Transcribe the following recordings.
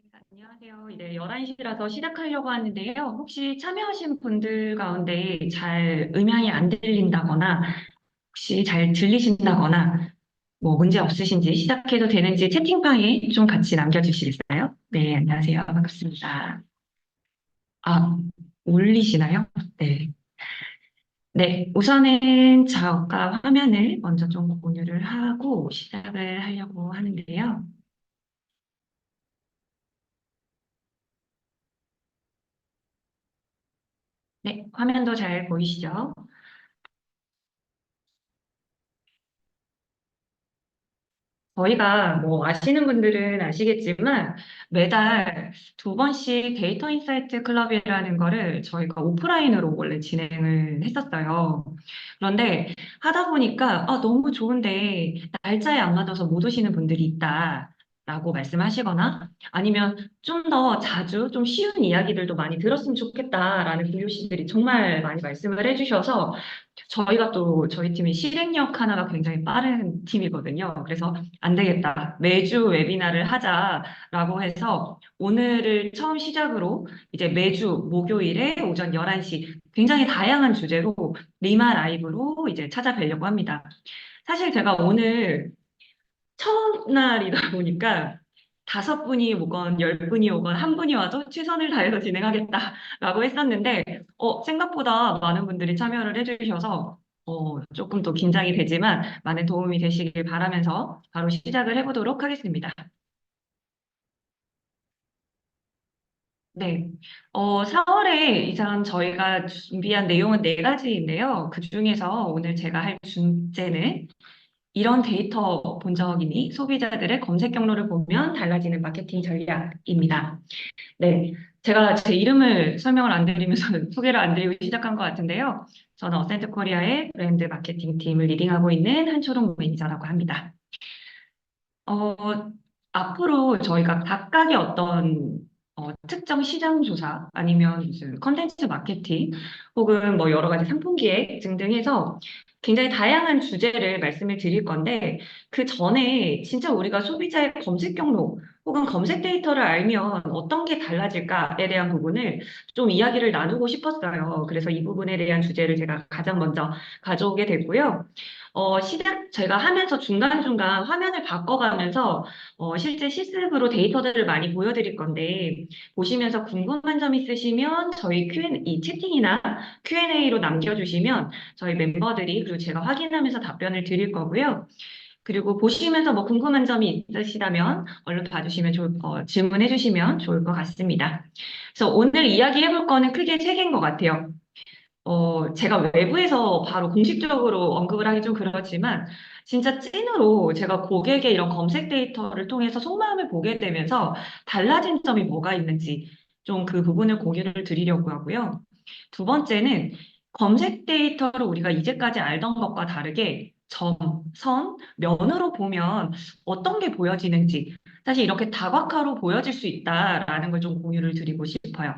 안녕하세요. 이제 11시라서 시작하려고 하는데요. 혹시 참여하신 분들 가운데 잘 음향이 안 들린다거나, 혹시 잘 들리신다거나, 뭐 문제 없으신지 시작해도 되는지 채팅방에 좀 같이 남겨주시겠어요? 네, 안녕하세요. 반갑습니다. 아, 울리시나요? 네. 네, 우선은 저가 화면을 먼저 좀 공유를 하고 시작을 하려고 하는데요. 네, 화면도 잘 보이시죠? 저희가 뭐 아시는 분들은 아시겠지만 매달 2번씩 데이터 인사이트 클럽이라는 거를 저희가 오프라인으로 원래 진행을 했었어요. 그런데 하다 보니까 너무 좋은데 날짜에 안 맞아서 못 오시는 분들이 있다. 라고 말씀하시거나 아니면 좀 더 자주 좀 쉬운 이야기들도 많이 들었으면 좋겠다라는 고요시들이 정말 많이 말씀을 해주셔서 저희가 또 저희 팀이 실행력 하나가 굉장히 빠른 팀이거든요. 그래서 안 되겠다. 매주 웨비나를 하자라고 해서 오늘을 처음 시작으로 이제 매주 목요일에 오전 11시 굉장히 다양한 주제로 리마 라이브로 이제 찾아뵈려고 합니다. 사실 제가 오늘 첫날이다 보니까 5분이 오건 10분이 오건 한 분이 와도 최선을 다해서 진행하겠다라고 했었는데 생각보다 많은 분들이 참여를 해주셔서 조금 또 긴장이 되지만 많은 도움이 되시길 바라면서 바로 시작을 해보도록 하겠습니다. 네. 4월에 이상 저희가 준비한 내용은 4가지인데요. 그 중에서 오늘 제가 할 주제는 이런 데이터 본 적이니 소비자들의 검색 경로를 보면 달라지는 마케팅 전략입니다. 네. 제가 제 이름을 설명을 안 드리면서 소개를 안 드리고 시작한 것 같은데요. 저는 어센트 코리아의 브랜드 마케팅 팀을 리딩하고 있는 한초롱 매니저라고 합니다. 어, 앞으로 저희가 각각의 어떤 특정 시장 조사 아니면 무슨 컨텐츠 마케팅 혹은 뭐 여러 가지 상품 기획 등등 해서 굉장히 다양한 주제를 말씀을 드릴 건데 그 전에 진짜 우리가 소비자의 검색 경로 혹은 검색 데이터를 알면 어떤 게 달라질까에 대한 부분을 좀 이야기를 나누고 싶었어요. 그래서 이 부분에 대한 주제를 제가 가장 먼저 가져오게 됐고요. 제가 하면서 중간중간 화면을 바꿔가면서 실제 실습으로 데이터들을 많이 보여드릴 건데, 보시면서 궁금한 점 있으시면 저희 이 채팅이나 Q&A로 남겨주시면 저희 멤버들이 그리고 제가 확인하면서 답변을 드릴 거고요. 그리고 보시면서 뭐 궁금한 점이 있으시다면 얼른 봐주시면 질문해 주시면 좋을 것 같습니다. 그래서 오늘 이야기해 볼 거는 크게 3개인 것 같아요. 제가 외부에서 바로 공식적으로 언급을 하기 좀 그렇지만, 진짜 찐으로 제가 고객의 이런 검색 데이터를 통해서 속마음을 보게 되면서 달라진 점이 뭐가 있는지 좀 그 부분을 공유를 드리려고 하고요. 2번째는 검색 데이터를 우리가 이제까지 알던 것과 다르게 점, 선, 면으로 보면 어떤 게 보여지는지 사실 이렇게 다각화로 보여질 수 있다라는 걸 좀 공유를 드리고 싶어요.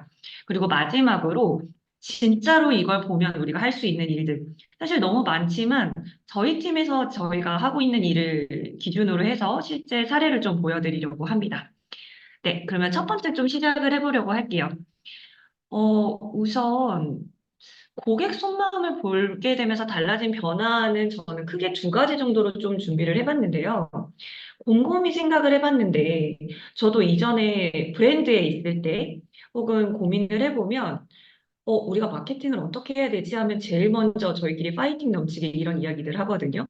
그리고 마지막으로 진짜로 이걸 보면 우리가 할 수 있는 일들. 사실 너무 많지만 저희 팀에서 저희가 하고 있는 일을 기준으로 해서 실제 사례를 좀 보여드리려고 합니다. 네, 그러면 첫 번째 좀 시작을 해보려고 할게요. 우선 고객 속마음을 보게 되면서 달라진 변화는 저는 크게 2가지 정도로 좀 준비를 해봤는데요. 곰곰이 생각을 해봤는데 저도 이전에 브랜드에 있을 때 혹은 고민을 해보면 우리가 마케팅을 어떻게 해야 되지 하면 제일 먼저 저희끼리 파이팅 넘치게 이런 이야기들 하거든요.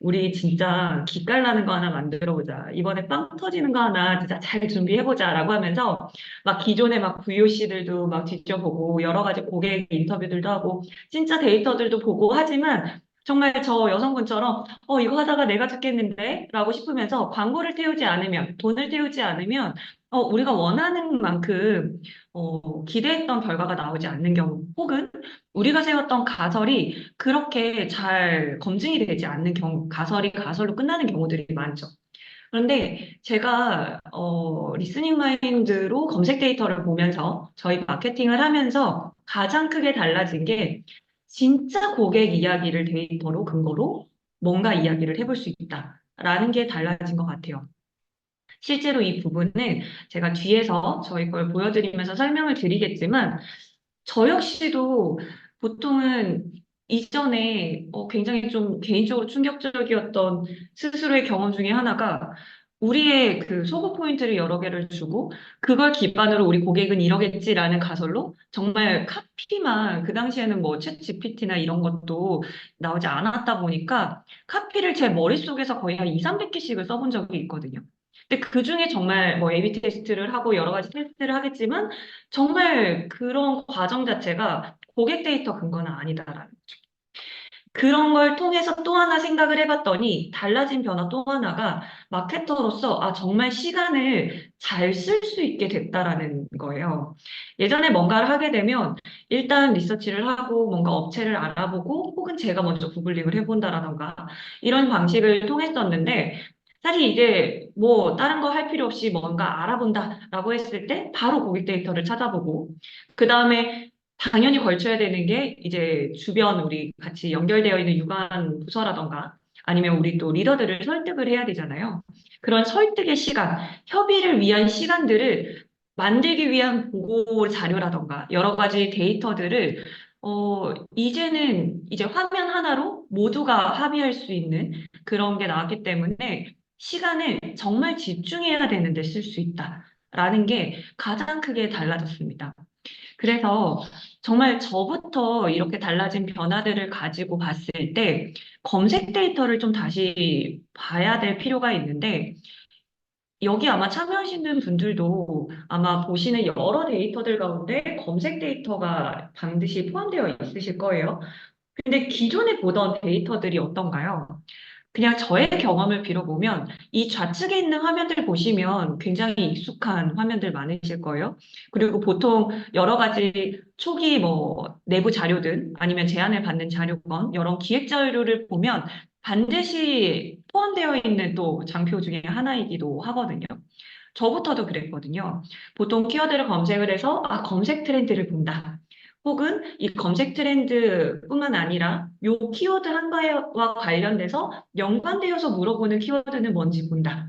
우리 진짜 기깔나는 거 하나 만들어 보자. 이번에 빵 터지는 거 하나 진짜 잘 준비해 보자라고 하면서 막 기존의 막 VOC들도 막 뒤져보고 여러 가지 고객 인터뷰들도 하고 진짜 데이터들도 보고 하지만 정말 저 여성분처럼 이거 하다가 내가 죽겠는데 라고 싶으면서 광고를 태우지 않으면 돈을 태우지 않으면 우리가 원하는 만큼 기대했던 결과가 나오지 않는 경우, 혹은 우리가 세웠던 가설이 그렇게 잘 검증이 되지 않는 경우, 가설이 가설로 끝나는 경우들이 많죠. 그런데 제가 리스닝 마인드로 검색 데이터를 보면서 저희 마케팅을 하면서 가장 크게 달라진 게 진짜 고객 이야기를 데이터로 근거로 뭔가 이야기를 해볼 수 있다라는 게 달라진 것 같아요. 실제로 이 부분은 제가 뒤에서 저희 걸 보여드리면서 설명을 드리겠지만, 저 역시도 보통은 이전에 굉장히 좀 개인적으로 충격적이었던 스스로의 경험 중에 하나가 우리의 그 소구 포인트를 여러 개를 주고 그걸 기반으로 우리 고객은 이러겠지라는 가설로 정말 카피만 그 당시에는 뭐 챗 GPT나 이런 것도 나오지 않았다 보니까 카피를 제 머릿속에서 거의 한 2, 300개씩을 써본 적이 있거든요. 근데 그 중에 정말 뭐 A/B 테스트를 하고 여러 가지 테스트를 하겠지만 정말 그런 과정 자체가 고객 데이터 근거는 아니다라는. 그런 걸 통해서 또 하나 생각을 해봤더니 달라진 변화 또 하나가 마케터로서 정말 시간을 잘 쓸 수 있게 됐다라는 거예요. 예전에 뭔가를 하게 되면 일단 리서치를 하고 뭔가 업체를 알아보고 혹은 제가 먼저 구글링을 해본다라던가 이런 방식을 통했었는데 사실 이제 뭐 다른 거 할 필요 없이 뭔가 알아본다라고 했을 때 바로 고객 데이터를 찾아보고 그 다음에 당연히 걸쳐야 되는 게 이제 주변 우리 같이 연결되어 있는 유관 부서라던가 아니면 우리 또 리더들을 설득을 해야 되잖아요. 그런 설득의 시간, 협의를 위한 시간들을 만들기 위한 보고 자료라던가 여러 가지 데이터들을 이제는 이제 화면 하나로 모두가 합의할 수 있는 그런 게 나왔기 때문에 시간을 정말 집중해야 되는데 쓸 수 있다라는 게 가장 크게 달라졌습니다. 그래서 정말 저부터 이렇게 달라진 변화들을 가지고 봤을 때 검색 데이터를 좀 다시 봐야 될 필요가 있는데 여기 아마 참여하시는 분들도 아마 보시는 여러 데이터들 가운데 검색 데이터가 반드시 포함되어 있으실 거예요. 근데 기존에 보던 데이터들이 어떤가요? 그냥 저의 경험을 빌어보면 이 좌측에 있는 화면들 보시면 굉장히 익숙한 화면들 많으실 거예요. 그리고 보통 여러 가지 초기 뭐 내부 자료들 아니면 제안을 받는 자료건 여러 기획 자료를 보면 반드시 포함되어 있는 또 장표 중에 하나이기도 하거든요. 저부터도 그랬거든요. 보통 키워드를 검색을 해서 검색 트렌드를 본다. 혹은 이 검색 트렌드뿐만 아니라 요 키워드 한가와 관련돼서 연관되어서 물어보는 키워드는 뭔지 본다.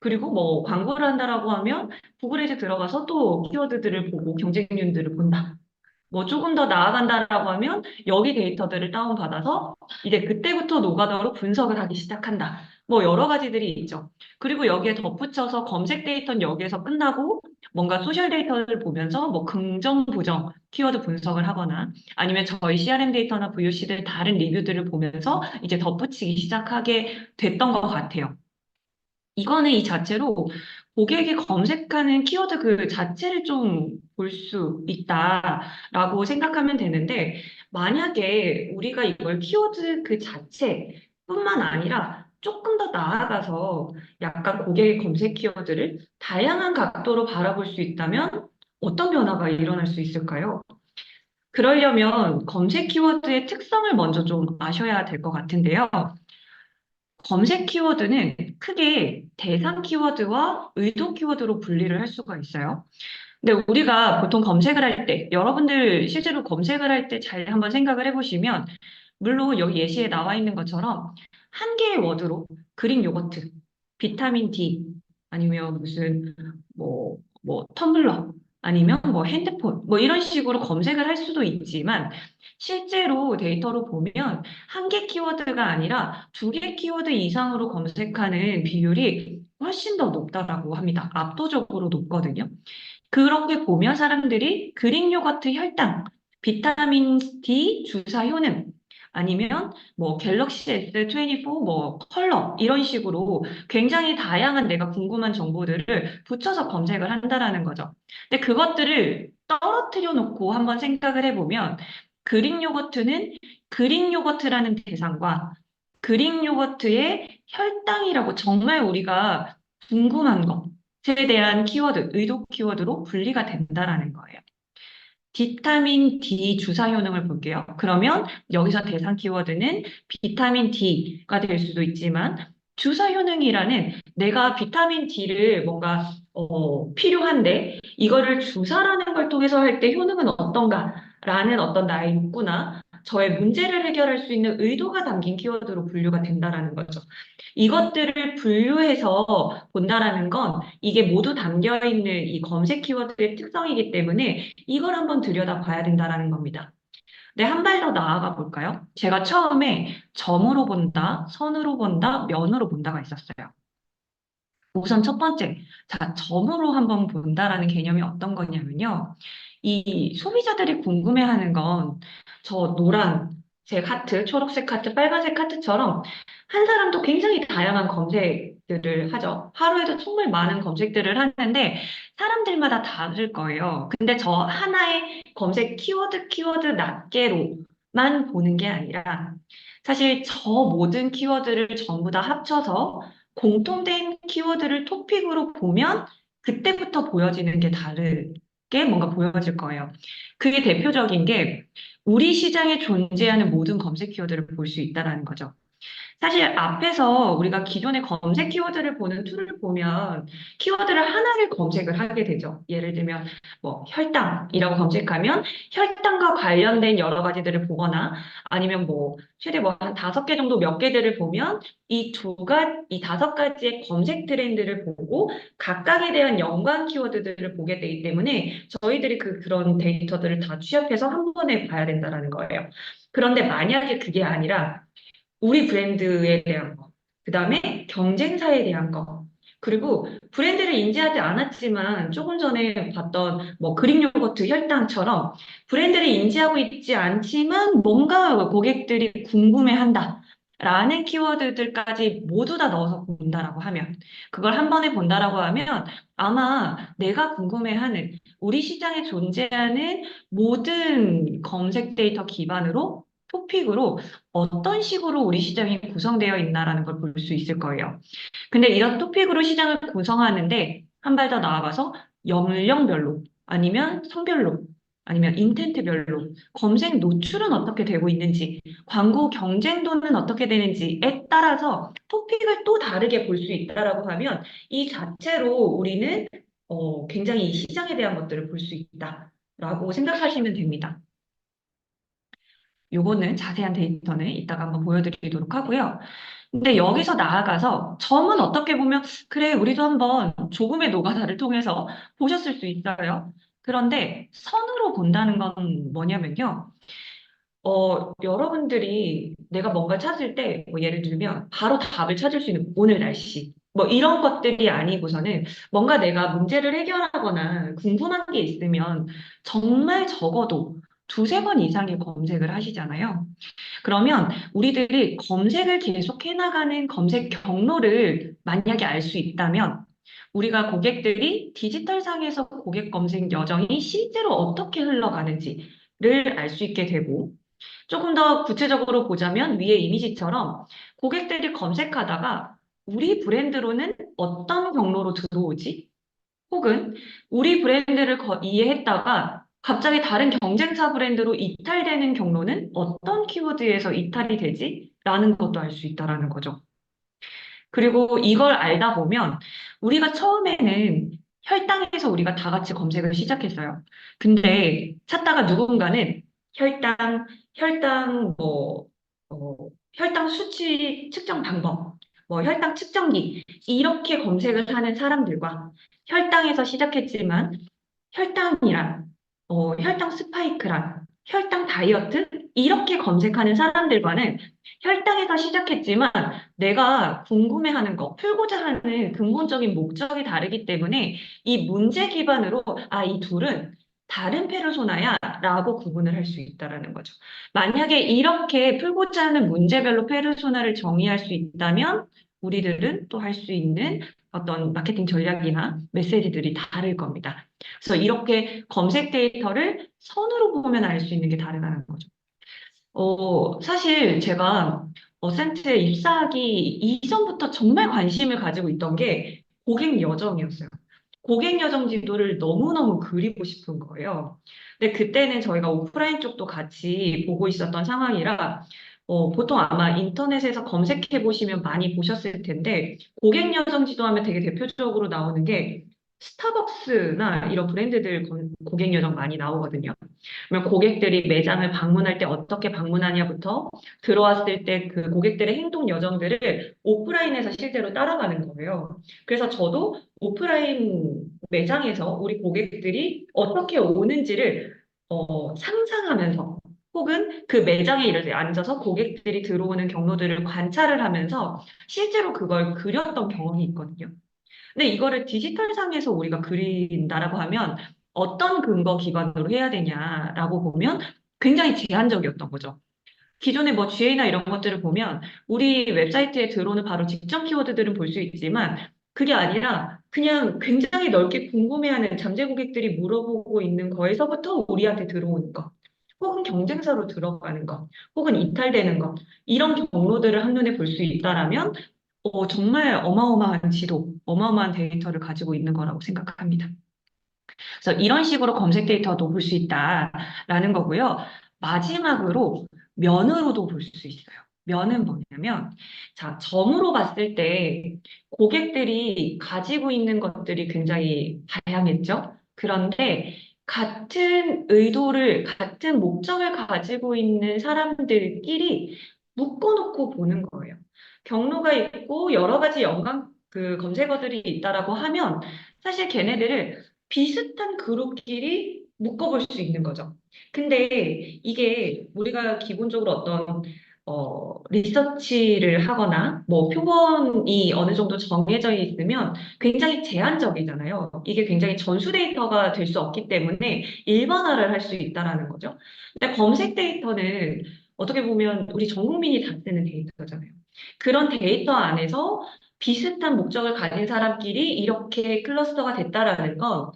그리고 뭐 광고를 한다라고 하면 구글에 이제 들어가서 또 키워드들을 보고 경쟁률들을 본다. 뭐 조금 더 나아간다라고 하면 여기 데이터들을 다운받아서 이제 그때부터 노가다로 분석을 하기 시작한다. 뭐 여러 가지들이 있죠. 그리고 여기에 덧붙여서 검색 데이터는 여기에서 끝나고 뭔가 소셜 데이터를 보면서 뭐 긍정, 부정 키워드 분석을 하거나 아니면 저희 CRM 데이터나 VOC들 다른 리뷰들을 보면서 이제 덧붙이기 시작하게 됐던 것 같아요. 이거는 이 자체로 고객이 검색하는 키워드 그 자체를 좀 볼 수 있다라고 생각하면 되는데, 만약에 우리가 이걸 키워드 그 자체뿐만 아니라 조금 더 나아가서 약간 고객의 검색 키워드를 다양한 각도로 바라볼 수 있다면 어떤 변화가 일어날 수 있을까요? 그러려면 검색 키워드의 특성을 먼저 좀 아셔야 될 것 같은데요. 검색 키워드는 크게 대상 키워드와 의도 키워드로 분리를 할 수가 있어요. 근데 우리가 보통 검색을 할 때, 여러분들 실제로 검색을 할 때 잘 한번 생각을 해보시면, 물론 여기 예시에 나와 있는 것처럼 한 개의 워드로 그릭 요거트, 비타민 D, 아니면 무슨 뭐 텀블러, 아니면 뭐 핸드폰, 뭐 이런 식으로 검색을 할 수도 있지만, 실제로 데이터로 보면 한 개 키워드가 아니라 두 개 키워드 이상으로 검색하는 비율이 훨씬 더 높다라고 합니다. 압도적으로 높거든요. 그렇게 보면 사람들이 그릭 요거트 혈당, 비타민 D 주사 효능, 아니면 뭐 갤럭시 S24 뭐 컬러 이런 식으로 굉장히 다양한 내가 궁금한 정보들을 붙여서 검색을 한다라는 거죠. 근데 그것들을 떨어뜨려 놓고 한번 생각을 해보면 그릭 요거트는 그릭 요거트라는 대상과 그릭 요거트의 혈당이라고 정말 우리가 궁금한 것에 대한 키워드, 의도 키워드로 분리가 된다라는 거예요. 비타민 D 주사 효능을 볼게요. 그러면 여기서 대상 키워드는 비타민 D가 될 수도 있지만 주사 효능이라는 내가 비타민 D를 뭔가 필요한데 이거를 주사라는 걸 통해서 할 때 효능은 어떤가라는 어떤 나의 욕구나 저의 문제를 해결할 수 있는 의도가 담긴 키워드로 분류가 된다라는 거죠. 이것들을 분류해서 본다라는 건 이게 모두 담겨 있는 이 검색 키워드의 특성이기 때문에 이걸 한번 들여다봐야 된다라는 겁니다. 네, 한 발 더 나아가 볼까요? 제가 처음에 점으로 본다, 선으로 본다, 면으로 본다가 있었어요. 우선 첫 번째, 자, 점으로 한번 본다라는 개념이 어떤 거냐면요. 이 소비자들이 궁금해하는 건 저 노란색 하트, 초록색 하트, 빨간색 하트처럼 한 사람도 굉장히 다양한 검색들을 하죠. 하루에도 정말 많은 검색들을 하는데 사람들마다 다를 거예요. 근데 저 하나의 검색 키워드 낱개로만 보는 게 아니라 사실 저 모든 키워드를 전부 다 합쳐서 공통된 키워드를 토픽으로 보면 그때부터 보여지는 게 다르게 뭔가 보여질 거예요. 그게 대표적인 게 우리 시장에 존재하는 모든 검색 키워드를 볼 수 있다라는 거죠. 사실 앞에서 우리가 기존의 검색 키워드를 보는 툴을 보면 키워드를 하나를 검색을 하게 되죠. 예를 들면 뭐 혈당이라고 검색하면 혈당과 관련된 여러 가지들을 보거나 아니면 뭐 최대 뭐 한 5개 정도 몇 개들을 보면 이 5가지의 검색 트렌드를 보고 각각에 대한 연관 키워드들을 보게 되기 때문에 저희들이 그런 데이터들을 다 취합해서 한 번에 봐야 된다라는 거예요. 그런데 만약에 그게 아니라 우리 브랜드에 대한 거, 그 다음에 경쟁사에 대한 거, 그리고 브랜드를 인지하지 않았지만 조금 전에 봤던 뭐 그릭 요거트 혈당처럼 브랜드를 인지하고 있지 않지만 뭔가 고객들이 궁금해한다. 라는 키워드들까지 모두 다 넣어서 본다라고 하면, 그걸 한 번에 본다라고 하면 아마 내가 궁금해하는 우리 시장에 존재하는 모든 검색 데이터 기반으로 토픽으로 어떤 식으로 우리 시장이 구성되어 있나라는 걸 볼 수 있을 거예요. 근데 이런 토픽으로 시장을 구성하는데 한 발 더 나아가서 연령별로 아니면 성별로 아니면 인텐트별로 검색 노출은 어떻게 되고 있는지 광고 경쟁도는 어떻게 되는지에 따라서 토픽을 또 다르게 볼 수 있다라고 하면 이 자체로 우리는 굉장히 이 시장에 대한 것들을 볼 수 있다라고 생각하시면 됩니다. 요거는 자세한 데이터는 이따가 한번 보여드리도록 하고요. 근데 여기서 나아가서 점은 어떻게 보면 그래 우리도 한번 조금의 노가다를 통해서 보셨을 수 있어요. 그런데 선으로 본다는 건 뭐냐면요. 여러분들이 내가 뭔가 찾을 때, 뭐 예를 들면, 바로 답을 찾을 수 있는 오늘 날씨, 뭐 이런 것들이 아니고서는 뭔가 내가 문제를 해결하거나 궁금한 게 있으면 정말 적어도 두세 번 이상의 검색을 하시잖아요. 그러면 우리들이 검색을 계속 해나가는 검색 경로를 만약에 알 수 있다면 우리가 고객들이 디지털상에서 고객 검색 여정이 실제로 어떻게 흘러가는지를 알 수 있게 되고 조금 더 구체적으로 보자면 위에 이미지처럼 고객들이 검색하다가 우리 브랜드로는 어떤 경로로 들어오지? 혹은 우리 브랜드를 이해했다가 갑자기 다른 경쟁사 브랜드로 이탈되는 경로는 어떤 키워드에서 이탈이 되지? 라는 것도 알 수 있다라는 거죠. 그리고 이걸 알다 보면 우리가 처음에는 혈당에서 우리가 다 같이 검색을 시작했어요. 근데 찾다가 누군가는 혈당, 혈당 어, 혈당 수치 측정 방법, 뭐 혈당 측정기 이렇게 검색을 하는 사람들과 혈당에서 시작했지만 혈당이란, 혈당 스파이크란, 혈당 다이어트 이렇게 검색하는 사람들과는 혈당에서 시작했지만 내가 궁금해하는 거, 풀고자 하는 근본적인 목적이 다르기 때문에 이 문제 기반으로 이 둘은 다른 페르소나야라고 구분을 할 수 있다라는 거죠. 만약에 이렇게 풀고자 하는 문제별로 페르소나를 정의할 수 있다면 우리들은 또 할 수 있는 어떤 마케팅 전략이나 메시지들이 다를 겁니다. 그래서 이렇게 검색 데이터를 선으로 보면 알 수 있는 게 다르다는 거죠. 사실 제가 어센트에 입사하기 이전부터 정말 관심을 가지고 있던 게 고객 여정이었어요. 고객 여정 지도를 너무너무 그리고 싶은 거예요. 근데 그때는 저희가 오프라인 쪽도 같이 보고 있었던 상황이라 보통 아마 인터넷에서 검색해 보시면 많이 보셨을 텐데 고객 여정 지도 하면 되게 대표적으로 나오는 게 스타벅스나 이런 브랜드들 고객 여정 많이 나오거든요. 그러면 고객들이 매장을 방문할 때 어떻게 방문하냐부터 들어왔을 때 그 고객들의 행동 여정들을 오프라인에서 실제로 따라가는 거예요. 그래서 저도 오프라인 매장에서 우리 고객들이 어떻게 오는지를 상상하면서 혹은 그 매장에 이렇게 앉아서 고객들이 들어오는 경로들을 관찰을 하면서 실제로 그걸 그렸던 경험이 있거든요. 근데 이거를 디지털상에서 우리가 그린다라고 하면 어떤 근거 기반으로 해야 되냐라고 보면 굉장히 제한적이었던 거죠. 기존의 뭐 GA나 이런 것들을 보면 우리 웹사이트에 들어오는 바로 직전 키워드들은 볼 수 있지만 그게 아니라 그냥 굉장히 넓게 궁금해하는 잠재 고객들이 물어보고 있는 거에서부터 우리한테 들어오는 거. 혹은 경쟁사로 들어가는 것, 혹은 이탈되는 것, 이런 경로들을 한눈에 볼 수 있다라면, 정말 어마어마한 지도, 어마어마한 데이터를 가지고 있는 거라고 생각합니다. 그래서 이런 식으로 검색 데이터도 볼 수 있다라는 거고요. 마지막으로 면으로도 볼 수 있어요. 면은 뭐냐면, 자, 점으로 봤을 때 고객들이 가지고 있는 것들이 굉장히 다양했죠. 그런데 같은 의도를, 같은 목적을 가지고 있는 사람들끼리 묶어놓고 보는 거예요. 경로가 있고 여러 가지 그 검색어들이 있다라고 하면 사실 걔네들을 비슷한 그룹끼리 묶어볼 수 있는 거죠. 근데 이게 우리가 기본적으로 어떤 리서치를 하거나 뭐 표본이 어느 정도 정해져 있으면 굉장히 제한적이잖아요. 이게 굉장히 전수 데이터가 될 수 없기 때문에 일반화를 할 수 있다라는 거죠. 근데 검색 데이터는 어떻게 보면 우리 전 국민이 다 쓰는 데이터잖아요. 그런 데이터 안에서 비슷한 목적을 가진 사람끼리 이렇게 클러스터가 됐다라는 건,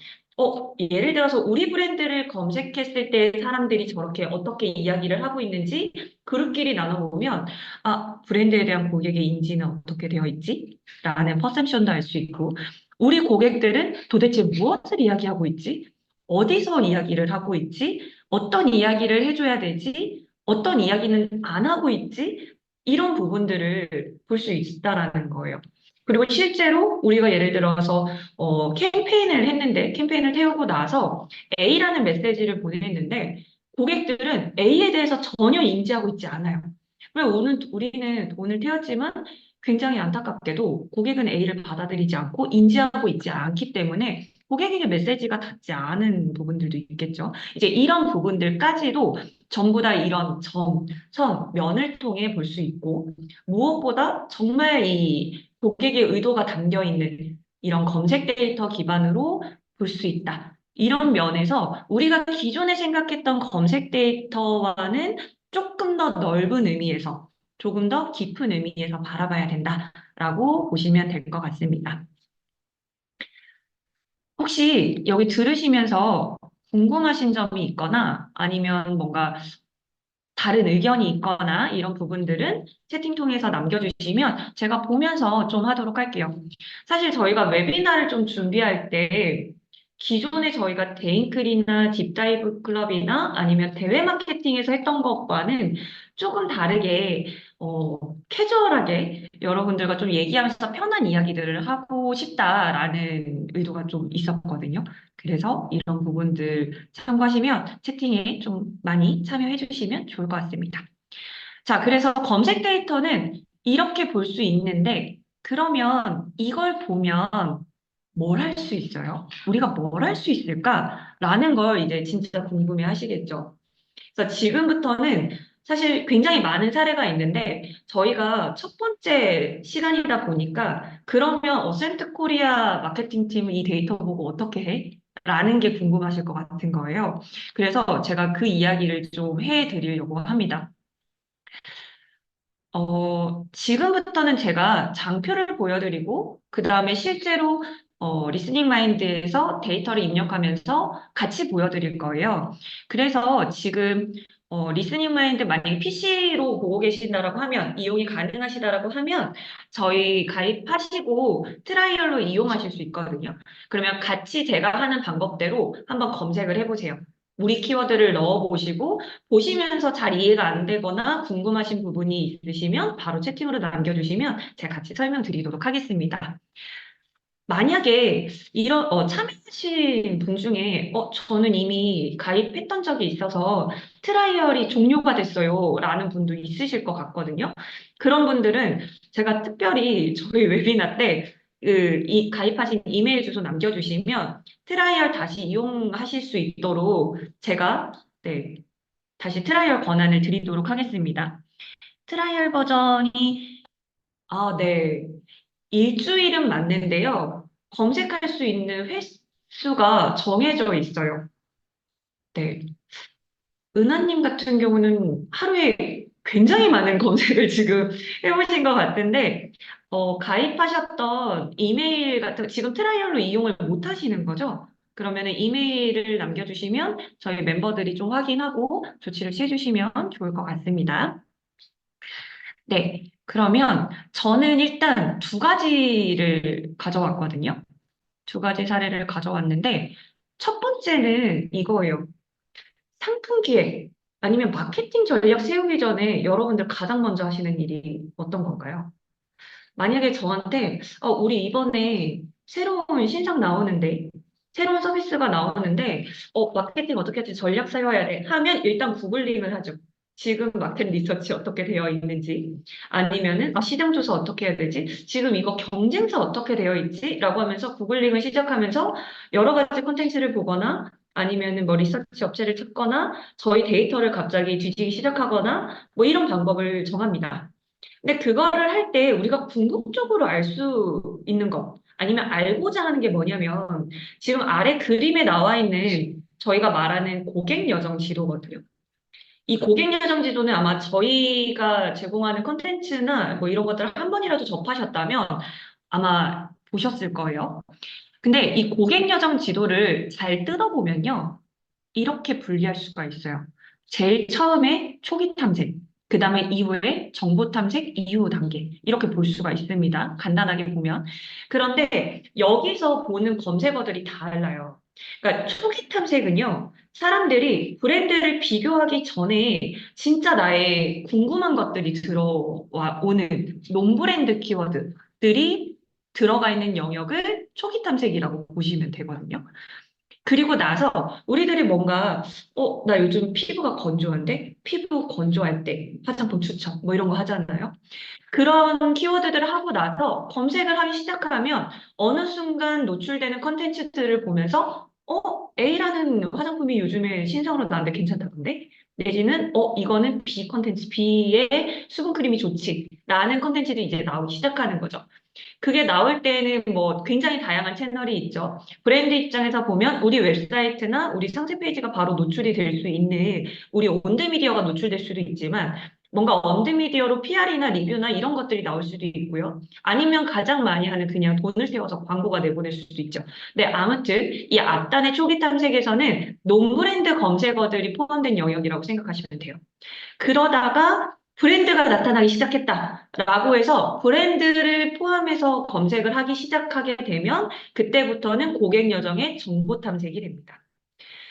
예를 들어서 우리 브랜드를 검색했을 때 사람들이 저렇게 어떻게 이야기를 하고 있는지 그룹끼리 나눠보면, 아, 브랜드에 대한 고객의 인지는 어떻게 되어 있지? 라는 퍼셉션도 알 수 있고, 우리 고객들은 도대체 무엇을 이야기하고 있지? 어디서 이야기를 하고 있지? 어떤 이야기를 해줘야 되지? 어떤 이야기는 안 하고 있지? 이런 부분들을 볼 수 있다라는 거예요. 그리고 실제로 우리가 예를 들어서 캠페인을 했는데 캠페인을 태우고 나서 A라는 메시지를 보냈는데 고객들은 A에 대해서 전혀 인지하고 있지 않아요. 왜 우리는 돈을 태웠지만 굉장히 안타깝게도 고객은 A를 받아들이지 않고 인지하고 있지 않기 때문에 고객에게 메시지가 닿지 않은 부분들도 있겠죠. 이제 이런 부분들까지도 전부 다 이런 점, 선, 면을 통해 볼 수 있고 무엇보다 정말 이 고객의 의도가 담겨 있는 이런 검색 데이터 기반으로 볼 수 있다. 이런 면에서 우리가 기존에 생각했던 검색 데이터와는 조금 더 넓은 의미에서, 조금 더 깊은 의미에서 바라봐야 된다라고 보시면 될 것 같습니다. 혹시 여기 들으시면서 궁금하신 점이 있거나 아니면 뭔가 다른 의견이 있거나 이런 부분들은 채팅 통해서 남겨주시면 제가 보면서 좀 하도록 할게요. 사실 저희가 웨비나를 좀 준비할 때 기존에 저희가 데인클이나 딥다이브 클럽이나 아니면 대외 마케팅에서 했던 것과는 조금 다르게 캐주얼하게 여러분들과 좀 얘기하면서 편한 이야기들을 하고 싶다라는 의도가 좀 있었거든요. 그래서 이런 부분들 참고하시면 채팅에 좀 많이 참여해 주시면 좋을 것 같습니다. 자, 그래서 검색 데이터는 이렇게 볼 수 있는데, 그러면 이걸 보면 뭘 할 수 있어요? 우리가 뭘 할 수 있을까라는 걸 이제 진짜 궁금해 하시겠죠. 그래서 지금부터는 사실 굉장히 많은 사례가 있는데 저희가 첫 번째 시간이다 보니까 그러면 어센트 코리아 마케팅 팀은 이 데이터 보고 어떻게 해? 라는 게 궁금하실 것 같은 거예요. 그래서 제가 그 이야기를 좀 해드리려고 합니다. 지금부터는 제가 장표를 보여드리고, 그 다음에 실제로 리스닝 마인드에서 데이터를 입력하면서 같이 보여드릴 거예요. 그래서 지금 리스닝 마인드 만약에 PC로 보고 계신다라고 하면, 이용이 가능하시다라고 하면, 저희 가입하시고 트라이얼로 이용하실 수 있거든요. 그러면 같이 제가 하는 방법대로 한번 검색을 해보세요. 우리 키워드를 넣어보시고, 보시면서 잘 이해가 안 되거나 궁금하신 부분이 있으시면 바로 채팅으로 남겨주시면 제가 같이 설명드리도록 하겠습니다. 만약에 참여하신 분 중에, 저는 이미 가입했던 적이 있어서 트라이얼이 종료가 됐어요. 라는 분도 있으실 것 같거든요. 그런 분들은 제가 특별히 저희 웨비나 때 이 가입하신 이메일 주소 남겨주시면 트라이얼 다시 이용하실 수 있도록 제가 네, 다시 트라이얼 권한을 드리도록 하겠습니다. 트라이얼 버전이, 네. 일주일은 맞는데요. 검색할 수 있는 횟수가 정해져 있어요. 네. 은하님 같은 경우는 하루에 굉장히 많은 검색을 지금 해보신 것 같은데, 가입하셨던 이메일 같은, 지금 트라이얼로 이용을 못 하시는 거죠? 그러면은 이메일을 남겨주시면 저희 멤버들이 좀 확인하고 조치를 취해주시면 좋을 것 같습니다. 네. 그러면 저는 일단 두 가지를 가져왔거든요. 두 가지 사례를 가져왔는데, 첫 번째는 이거예요. 상품 기획 아니면 마케팅 전략 세우기 전에 여러분들 가장 먼저 하시는 일이 어떤 건가요? 만약에 저한테, 우리 이번에 새로운 신상 나오는데, 새로운 서비스가 나오는데, 마케팅 어떻게 할지 전략 세워야 돼. 하면 일단 구글링을 하죠. 지금 마켓 리서치 어떻게 되어 있는지, 아니면은, 시장 조사 어떻게 해야 되지? 지금 이거 경쟁사 어떻게 되어 있지? 라고 하면서 구글링을 시작하면서 여러 가지 콘텐츠를 보거나, 아니면은 뭐 리서치 업체를 찾거나, 저희 데이터를 갑자기 뒤지기 시작하거나, 뭐 이런 방법을 정합니다. 근데 그거를 할 때 우리가 궁극적으로 알 수 있는 것, 아니면 알고자 하는 게 뭐냐면, 지금 아래 그림에 나와 있는 저희가 말하는 고객 여정 지도거든요. 이 고객 여정 지도는 아마 저희가 제공하는 컨텐츠나 뭐 이런 것들을 한 번이라도 접하셨다면 아마 보셨을 거예요. 근데 이 고객 여정 지도를 잘 뜯어보면요. 이렇게 분리할 수가 있어요. 제일 처음에 초기 탐색, 그 다음에 이후에 정보 탐색 이후 단계. 이렇게 볼 수가 있습니다. 간단하게 보면. 그런데 여기서 보는 검색어들이 달라요. 그러니까 초기 탐색은요, 사람들이 브랜드를 비교하기 전에 진짜 나의 궁금한 것들이 들어와 오는 논브랜드 키워드들이 들어가 있는 영역을 초기 탐색이라고 보시면 되거든요. 그리고 나서 우리들이 뭔가, 나 요즘 피부가 건조한데? 피부 건조할 때 화장품 추천, 뭐 이런 거 하잖아요. 그런 키워드들을 하고 나서 검색을 하기 시작하면 어느 순간 노출되는 컨텐츠들을 보면서, A라는 화장품이 요즘에 신상으로 나왔는데 괜찮다던데? 내지는, 이거는 B 컨텐츠, B의 수분크림이 좋지. 라는 컨텐츠들이 이제 나오기 시작하는 거죠. 그게 나올 때는 뭐 굉장히 다양한 채널이 있죠. 브랜드 입장에서 보면 우리 웹사이트나 우리 상세 페이지가 바로 노출이 될 수 있는 우리 온드미디어가 노출될 수도 있지만 뭔가 언드미디어로 PR이나 리뷰나 이런 것들이 나올 수도 있고요. 아니면 가장 많이 하는 그냥 돈을 세워서 광고가 내보낼 수도 있죠. 네, 아무튼 이 앞단의 초기 탐색에서는 논브랜드 검색어들이 포함된 영역이라고 생각하시면 돼요. 그러다가 브랜드가 나타나기 시작했다라고 해서 브랜드를 포함해서 검색을 하기 시작하게 되면 그때부터는 고객 여정의 정보 탐색이 됩니다.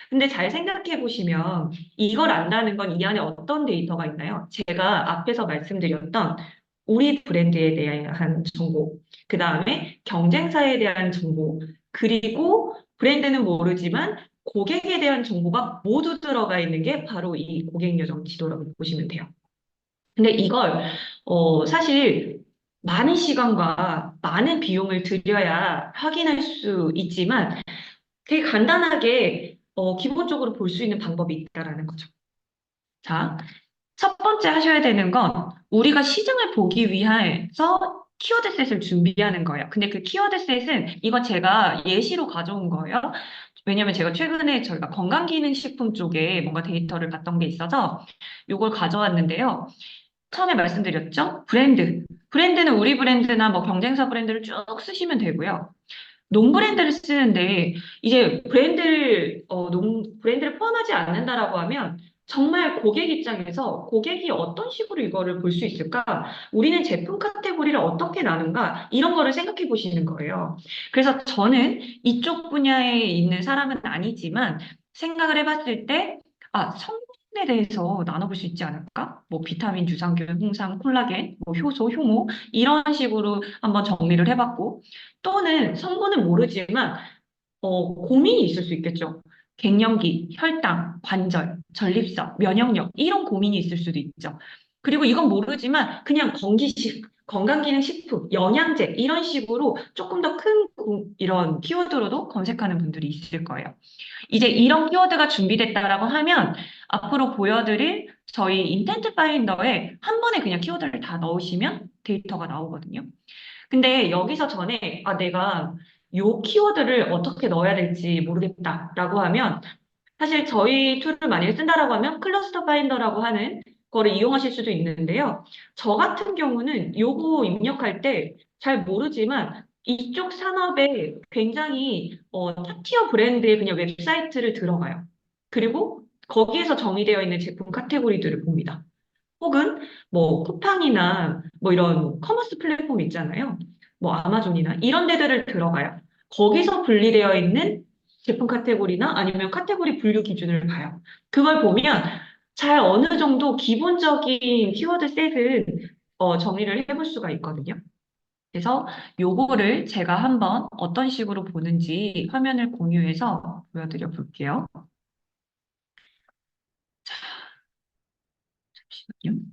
근데 잘 생각해 보시면 이걸 안다는 건 이 안에 어떤 데이터가 있나요? 제가 앞에서 말씀드렸던 우리 브랜드에 대한 정보, 그 다음에 경쟁사에 대한 정보, 그리고 브랜드는 모르지만 고객에 대한 정보가 모두 들어가 있는 게 바로 이 고객 여정 지도라고 보시면 돼요. 근데 이걸 사실 많은 시간과 많은 비용을 들여야 확인할 수 있지만 되게 간단하게 기본적으로 볼 수 있는 방법이 있다라는 거죠. 자, 첫 번째 하셔야 되는 건 우리가 시장을 보기 위해서 키워드셋을 준비하는 거예요. 근데 그 키워드셋은 이건 제가 예시로 가져온 거예요. 왜냐면 제가 최근에 저희가 건강기능식품 쪽에 뭔가 데이터를 봤던 게 있어서 이걸 가져왔는데요. 처음에 말씀드렸죠? 브랜드. 브랜드는 우리 브랜드나 뭐 경쟁사 브랜드를 쭉 쓰시면 되고요. 논브랜드를 쓰는데 이제 브랜드를 포함하지 않는다라고 하면 정말 고객 입장에서 고객이 어떤 식으로 이거를 볼 수 있을까? 우리는 제품 카테고리를 어떻게 나눈가? 이런 거를 생각해 보시는 거예요. 그래서 저는 이쪽 분야에 있는 사람은 아니지만 생각을 해봤을 때, 에 대해서 나눠볼 수 있지 않을까? 뭐 비타민, 유산균, 홍삼, 콜라겐, 뭐 효소, 효모 이런 식으로 한번 정리를 해봤고 또는 성분은 모르지만 고민이 있을 수 있겠죠. 갱년기, 혈당, 관절, 전립선, 면역력 이런 고민이 있을 수도 있죠. 그리고 이건 모르지만 그냥 건강기능식품, 영양제 이런 식으로 조금 더 큰 이런 키워드로도 검색하는 분들이 있을 거예요. 이제 이런 키워드가 준비됐다라고 하면 앞으로 보여드릴 저희 인텐트 파인더에 한 번에 그냥 키워드를 다 넣으시면 데이터가 나오거든요. 근데 여기서 전에 내가 요 키워드를 어떻게 넣어야 될지 모르겠다라고 하면 사실 저희 툴을 많이 쓴다라고 하면 클러스터 파인더라고 하는 거를 이용하실 수도 있는데요. 저 같은 경우는 요거 입력할 때 잘 모르지만 이쪽 산업에 굉장히 탑티어 브랜드의 그냥 웹사이트를 들어가요. 그리고 거기에서 정의되어 있는 제품 카테고리들을 봅니다. 혹은 뭐 쿠팡이나 뭐 이런 커머스 플랫폼 있잖아요. 뭐 아마존이나 이런 데들을 들어가요. 거기서 분리되어 있는 제품 카테고리나 아니면 카테고리 분류 기준을 봐요. 그걸 보면 잘 어느 정도 기본적인 키워드 셋은 정리를 해볼 수가 있거든요. 그래서 요거를 제가 한번 어떤 식으로 보는지 화면을 공유해서 보여드려 볼게요. 잠시만요.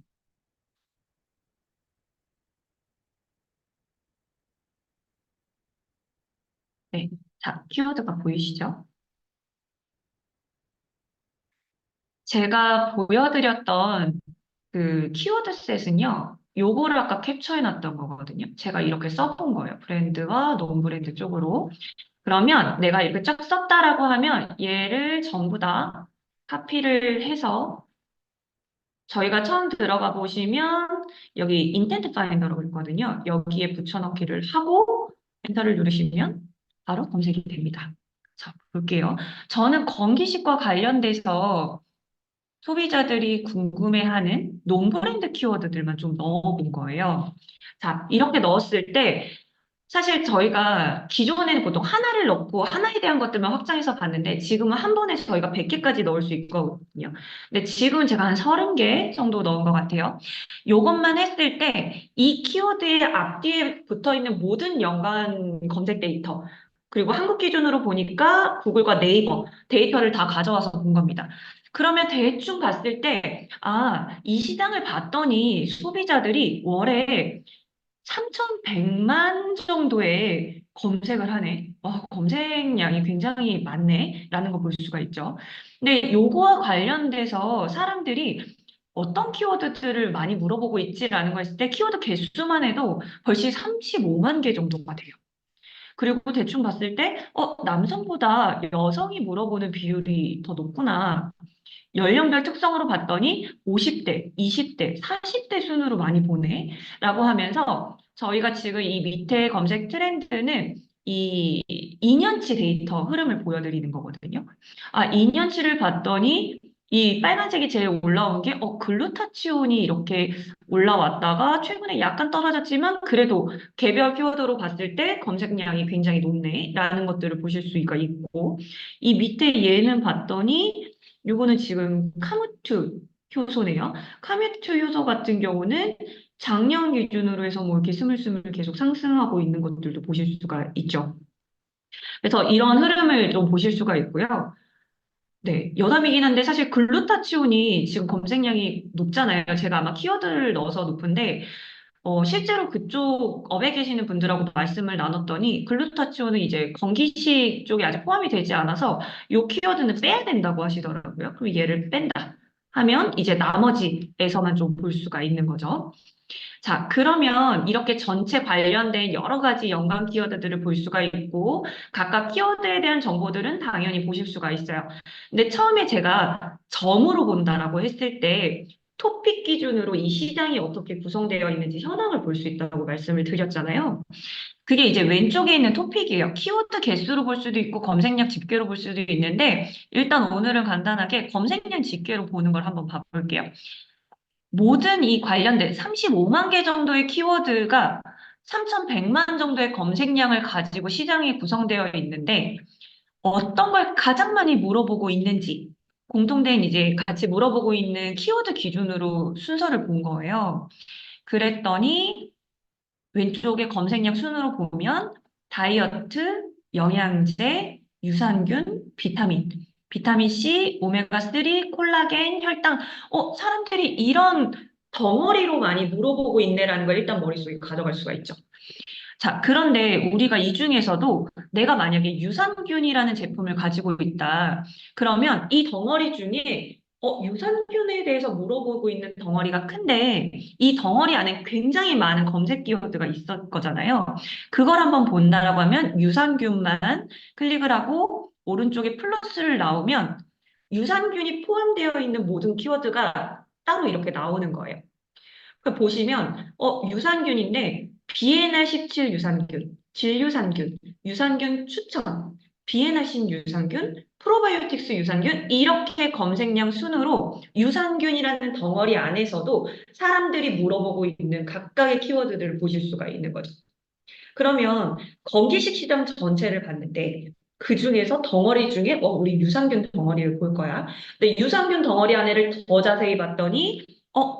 네. 자, 키워드가 보이시죠? 제가 보여드렸던 그 키워드 셋은요, 요거를 아까 캡처해 놨던 거거든요. 제가 이렇게 써본 거예요. 브랜드와 논브랜드 쪽으로. 그러면 내가 이렇게 쫙 썼다라고 하면 얘를 전부 다 카피를 해서 저희가 처음 들어가 보시면 여기 인텐트 파인더라고 있거든요. 여기에 붙여넣기를 하고 엔터를 누르시면 바로 검색이 됩니다. 자, 볼게요. 저는 건기식과 관련돼서 소비자들이 궁금해하는 논브랜드 키워드들만 좀 넣어본 거예요. 자, 이렇게 넣었을 때 사실 저희가 기존에는 보통 하나를 넣고 하나에 대한 것들만 확장해서 봤는데 지금은 한 번에 저희가 100개까지 넣을 수 있거든요. 근데 지금은 제가 한 30개 정도 넣은 것 같아요. 요것만 했을 때 이 키워드의 앞뒤에 붙어 있는 모든 연관 검색 데이터 그리고 한국 기준으로 보니까 구글과 네이버 데이터를 다 가져와서 본 겁니다. 그러면 대충 봤을 때, 이 시장을 봤더니 소비자들이 월에 3,100만 정도의 검색을 하네. 검색량이 굉장히 많네. 라는 거 볼 수가 있죠. 근데 요거와 관련돼서 사람들이 어떤 키워드들을 많이 물어보고 있지라는 거 했을 때 키워드 개수만 해도 벌써 35만 개 정도가 돼요. 그리고 대충 봤을 때, 남성보다 여성이 물어보는 비율이 더 높구나. 연령별 특성으로 봤더니 50대, 20대, 40대 순으로 많이 보네. 라고 하면서 저희가 지금 이 밑에 검색 트렌드는 이 2년치 데이터 흐름을 보여드리는 거거든요. 2년치를 봤더니 이 빨간색이 제일 올라온 게 글루타치온이 이렇게 올라왔다가 최근에 약간 떨어졌지만 그래도 개별 키워드로 봤을 때 검색량이 굉장히 높네라는 것들을 보실 수가 있고 이 밑에 얘는 봤더니 요거는 지금 카무투 효소네요. 카무투 효소 같은 경우는 작년 기준으로 해서 뭐 이렇게 스물스물 계속 상승하고 있는 것들도 보실 수가 있죠. 그래서 이런 흐름을 좀 보실 수가 있고요. 네, 여담이긴 한데 사실 글루타치온이 지금 검색량이 높잖아요. 제가 아마 키워드를 넣어서 높은데 실제로 그쪽 업에 계시는 분들하고 말씀을 나눴더니 글루타치온은 이제 건기식 쪽에 아직 포함이 되지 않아서 요 키워드는 빼야 된다고 하시더라고요. 그럼 얘를 뺀다 하면 이제 나머지에서만 좀 볼 수가 있는 거죠. 자, 그러면 이렇게 전체 관련된 여러 가지 연관 키워드들을 볼 수가 있고, 각각 키워드에 대한 정보들은 당연히 보실 수가 있어요. 근데 처음에 제가 점으로 본다라고 했을 때, 토픽 기준으로 이 시장이 어떻게 구성되어 있는지 현황을 볼 수 있다고 말씀을 드렸잖아요. 그게 이제 왼쪽에 있는 토픽이에요. 키워드 개수로 볼 수도 있고, 검색량 집계로 볼 수도 있는데, 일단 오늘은 간단하게 검색량 집계로 보는 걸 한번 봐볼게요. 모든 이 관련된 35만 개 정도의 키워드가 3,100만 정도의 검색량을 가지고 시장이 구성되어 있는데 어떤 걸 가장 많이 물어보고 있는지 공통된 이제 같이 물어보고 있는 키워드 기준으로 순서를 본 거예요. 그랬더니 왼쪽에 검색량 순으로 보면 다이어트, 영양제, 유산균, 비타민 C, 오메가3, 콜라겐, 혈당. 사람들이 이런 덩어리로 많이 물어보고 있네라는 걸 일단 머릿속에 가져갈 수가 있죠. 자, 그런데 우리가 이 중에서도 내가 만약에 유산균이라는 제품을 가지고 있다. 그러면 이 덩어리 중에 유산균에 대해서 물어보고 있는 덩어리가 큰데 이 덩어리 안에 굉장히 많은 검색 키워드가 있을 거잖아요. 그걸 한번 본다라고 하면 유산균만 클릭을 하고 오른쪽에 플러스를 나오면 유산균이 포함되어 있는 모든 키워드가 따로 이렇게 나오는 거예요. 그 보시면 유산균인데 비엔알17 유산균, 질유산균, 유산균 추천, 비엔알신 유산균, 프로바이오틱스 유산균 이렇게 검색량 순으로 유산균이라는 덩어리 안에서도 사람들이 물어보고 있는 각각의 키워드들을 보실 수가 있는 거죠. 그러면 건기식 시장 전체를 봤는데 그 중에서 덩어리 중에 우리 유산균 덩어리를 볼 거야. 근데 유산균 덩어리 안에를 더 자세히 봤더니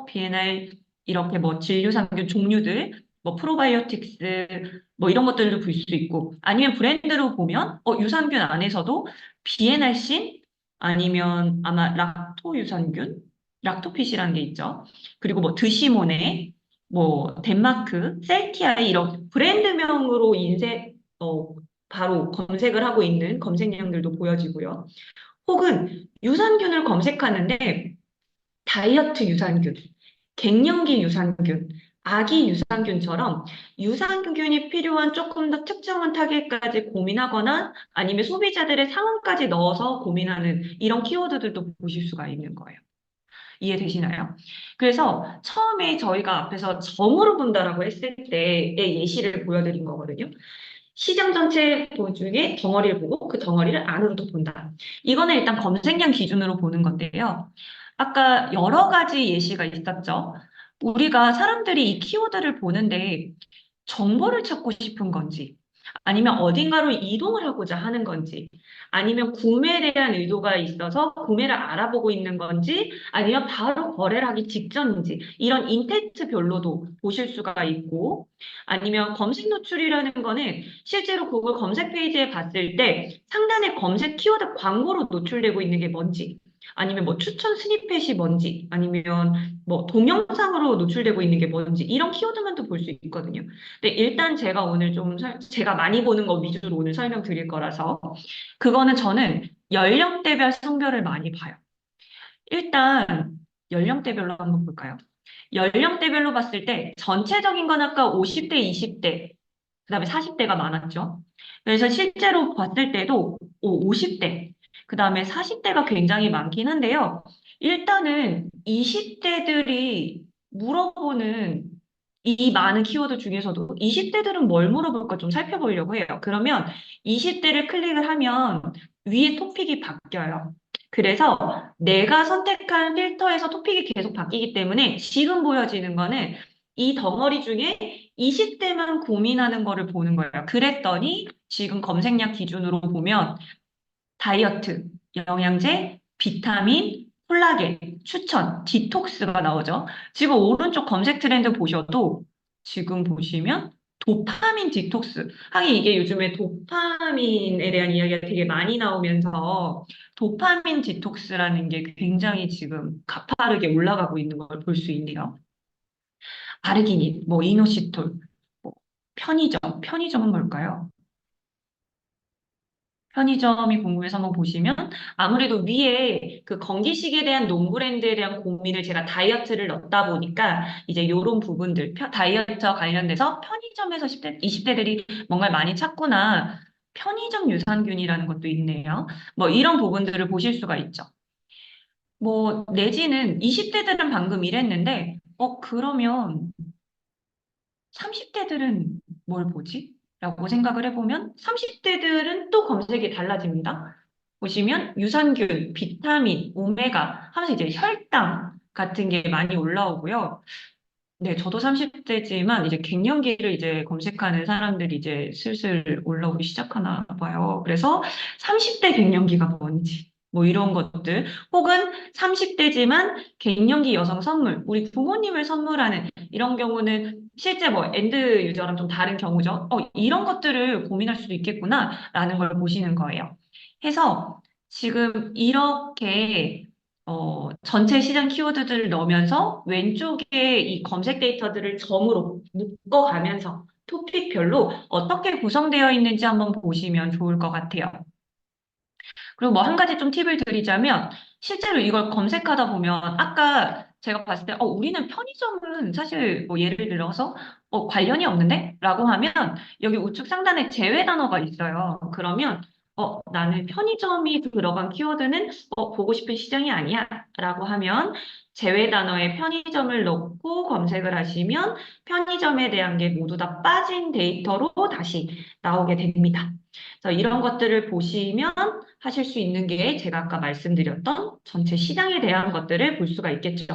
비엔알 이렇게 뭐 진유산균 종류들 뭐 프로바이오틱스 뭐 이런 것들도 볼 수 있고 아니면 브랜드로 보면 유산균 안에서도 비엔알신 아니면 아마 락토유산균 락토핏이라는 게 있죠. 그리고 뭐 드시모네 뭐 덴마크, 셀티아이 이런 브랜드명으로 바로 검색을 하고 있는 검색량들도 보여지고요. 혹은 유산균을 검색하는데 다이어트 유산균, 갱년기 유산균, 아기 유산균처럼 유산균이 필요한 조금 더 특정한 타겟까지 고민하거나 아니면 소비자들의 상황까지 넣어서 고민하는 이런 키워드들도 보실 수가 있는 거예요. 이해되시나요? 그래서 처음에 저희가 앞에서 점으로 본다라고 했을 때의 예시를 보여드린 거거든요. 시장 전체 중에 덩어리를 보고 그 덩어리를 안으로도 본다. 이거는 일단 검색량 기준으로 보는 건데요. 아까 여러 가지 예시가 있었죠. 우리가 사람들이 이 키워드를 보는데 정보를 찾고 싶은 건지, 아니면 어딘가로 이동을 하고자 하는 건지, 아니면 구매에 대한 의도가 있어서 구매를 알아보고 있는 건지, 아니면 바로 거래를 하기 직전인지, 이런 인텐트별로도 보실 수가 있고, 아니면 검색 노출이라는 거는 실제로 구글 검색 페이지에 봤을 때 상단에 검색 키워드 광고로 노출되고 있는 게 뭔지, 아니면 뭐 추천 스니펫이 뭔지, 아니면 뭐 동영상으로 노출되고 있는 게 뭔지, 이런 키워드만도 볼 수 있거든요. 근데 일단 제가 오늘 제가 많이 보는 거 위주로 오늘 설명드릴 거라서, 그거는 저는 연령대별 성별을 많이 봐요. 일단, 연령대별로 한번 볼까요? 연령대별로 봤을 때, 전체적인 건 아까 50대, 20대, 그다음에 40대가 많았죠. 그래서 실제로 봤을 때도 50대, 그다음에 40대가 굉장히 많긴 한데요. 일단은 20대들이 물어보는 이 많은 키워드 중에서도 20대들은 뭘 물어볼까 좀 살펴보려고 해요. 그러면 20대를 클릭을 하면 위에 토픽이 바뀌어요. 그래서 내가 선택한 필터에서 토픽이 계속 바뀌기 때문에 지금 보여지는 거는 이 덩어리 중에 20대만 고민하는 거를 보는 거예요. 그랬더니 지금 검색량 기준으로 보면 다이어트, 영양제, 비타민, 콜라겐, 추천, 디톡스가 나오죠. 지금 오른쪽 검색 트렌드 보셔도 지금 보시면 도파민 디톡스. 하긴 이게 요즘에 도파민에 대한 이야기가 되게 많이 나오면서 도파민 디톡스라는 게 굉장히 지금 가파르게 올라가고 있는 걸 볼 수 있네요. 아르기닌, 뭐 이노시톨, 뭐 편의점은 뭘까요? 편의점이 궁금해서 한번 보시면 아무래도 위에 그 건기식에 대한 논브랜드에 대한 고민을 제가 다이어트를 넣다 보니까 이제 이런 부분들 다이어트와 관련돼서 편의점에서 10대, 20대들이 뭔가를 많이 찾구나. 편의점 유산균이라는 것도 있네요. 뭐 이런 부분들을 보실 수가 있죠. 뭐 내지는 20대들은 방금 이랬는데 그러면 30대들은 뭘 보지? 라고 생각을 해보면 30대들은 또 검색이 달라집니다. 보시면 유산균, 비타민, 오메가 하면서 이제 혈당 같은 게 많이 올라오고요. 네, 저도 30대지만 이제 갱년기를 이제 검색하는 사람들이 이제 슬슬 올라오기 시작하나 봐요. 그래서 30대 갱년기가 뭔지, 뭐 이런 것들, 혹은 30대지만 갱년기 여성 선물, 우리 부모님을 선물하는 이런 경우는 실제 뭐 엔드 유저랑 좀 다른 경우죠. 이런 것들을 고민할 수도 있겠구나라는 걸 보시는 거예요. 해서 지금 이렇게 전체 시장 키워드들을 넣으면서 왼쪽에 이 검색 데이터들을 점으로 묶어가면서 토픽별로 어떻게 구성되어 있는지 한번 보시면 좋을 것 같아요. 그리고 뭐 한 가지 좀 팁을 드리자면 실제로 이걸 검색하다 보면 아까 제가 봤을 때 우리는 편의점은 사실 뭐 예를 들어서 관련이 없는데? 라고 하면 여기 우측 상단에 제외 단어가 있어요. 그러면 나는 편의점이 들어간 키워드는 보고 싶은 시장이 아니야 라고 하면 제외 단어에 편의점을 넣고 검색을 하시면 편의점에 대한 게 모두 다 빠진 데이터로 다시 나오게 됩니다. 그래서 이런 것들을 보시면 하실 수 있는 게 제가 아까 말씀드렸던 전체 시장에 대한 것들을 볼 수가 있겠죠.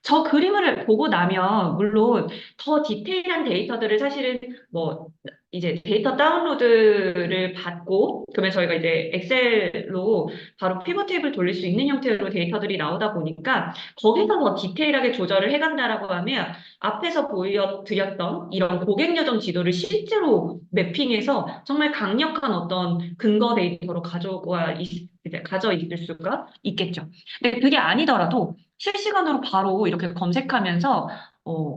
저 그림을 보고 나면 물론 더 디테일한 데이터들을 사실은 뭐 이제 데이터 다운로드를 받고 그러면 저희가 이제 엑셀로 바로 피벗 테이블 돌릴 수 있는 형태로 데이터들이 나오다 보니까 거기서 더 디테일하게 조절을 해간다라고 하면 앞에서 보여드렸던 이런 고객 여정 지도를 실제로 매핑해서 정말 강력한 어떤 근거 데이터로 이제 가져 있을 수가 있겠죠. 근데 그게 아니더라도 실시간으로 바로 이렇게 검색하면서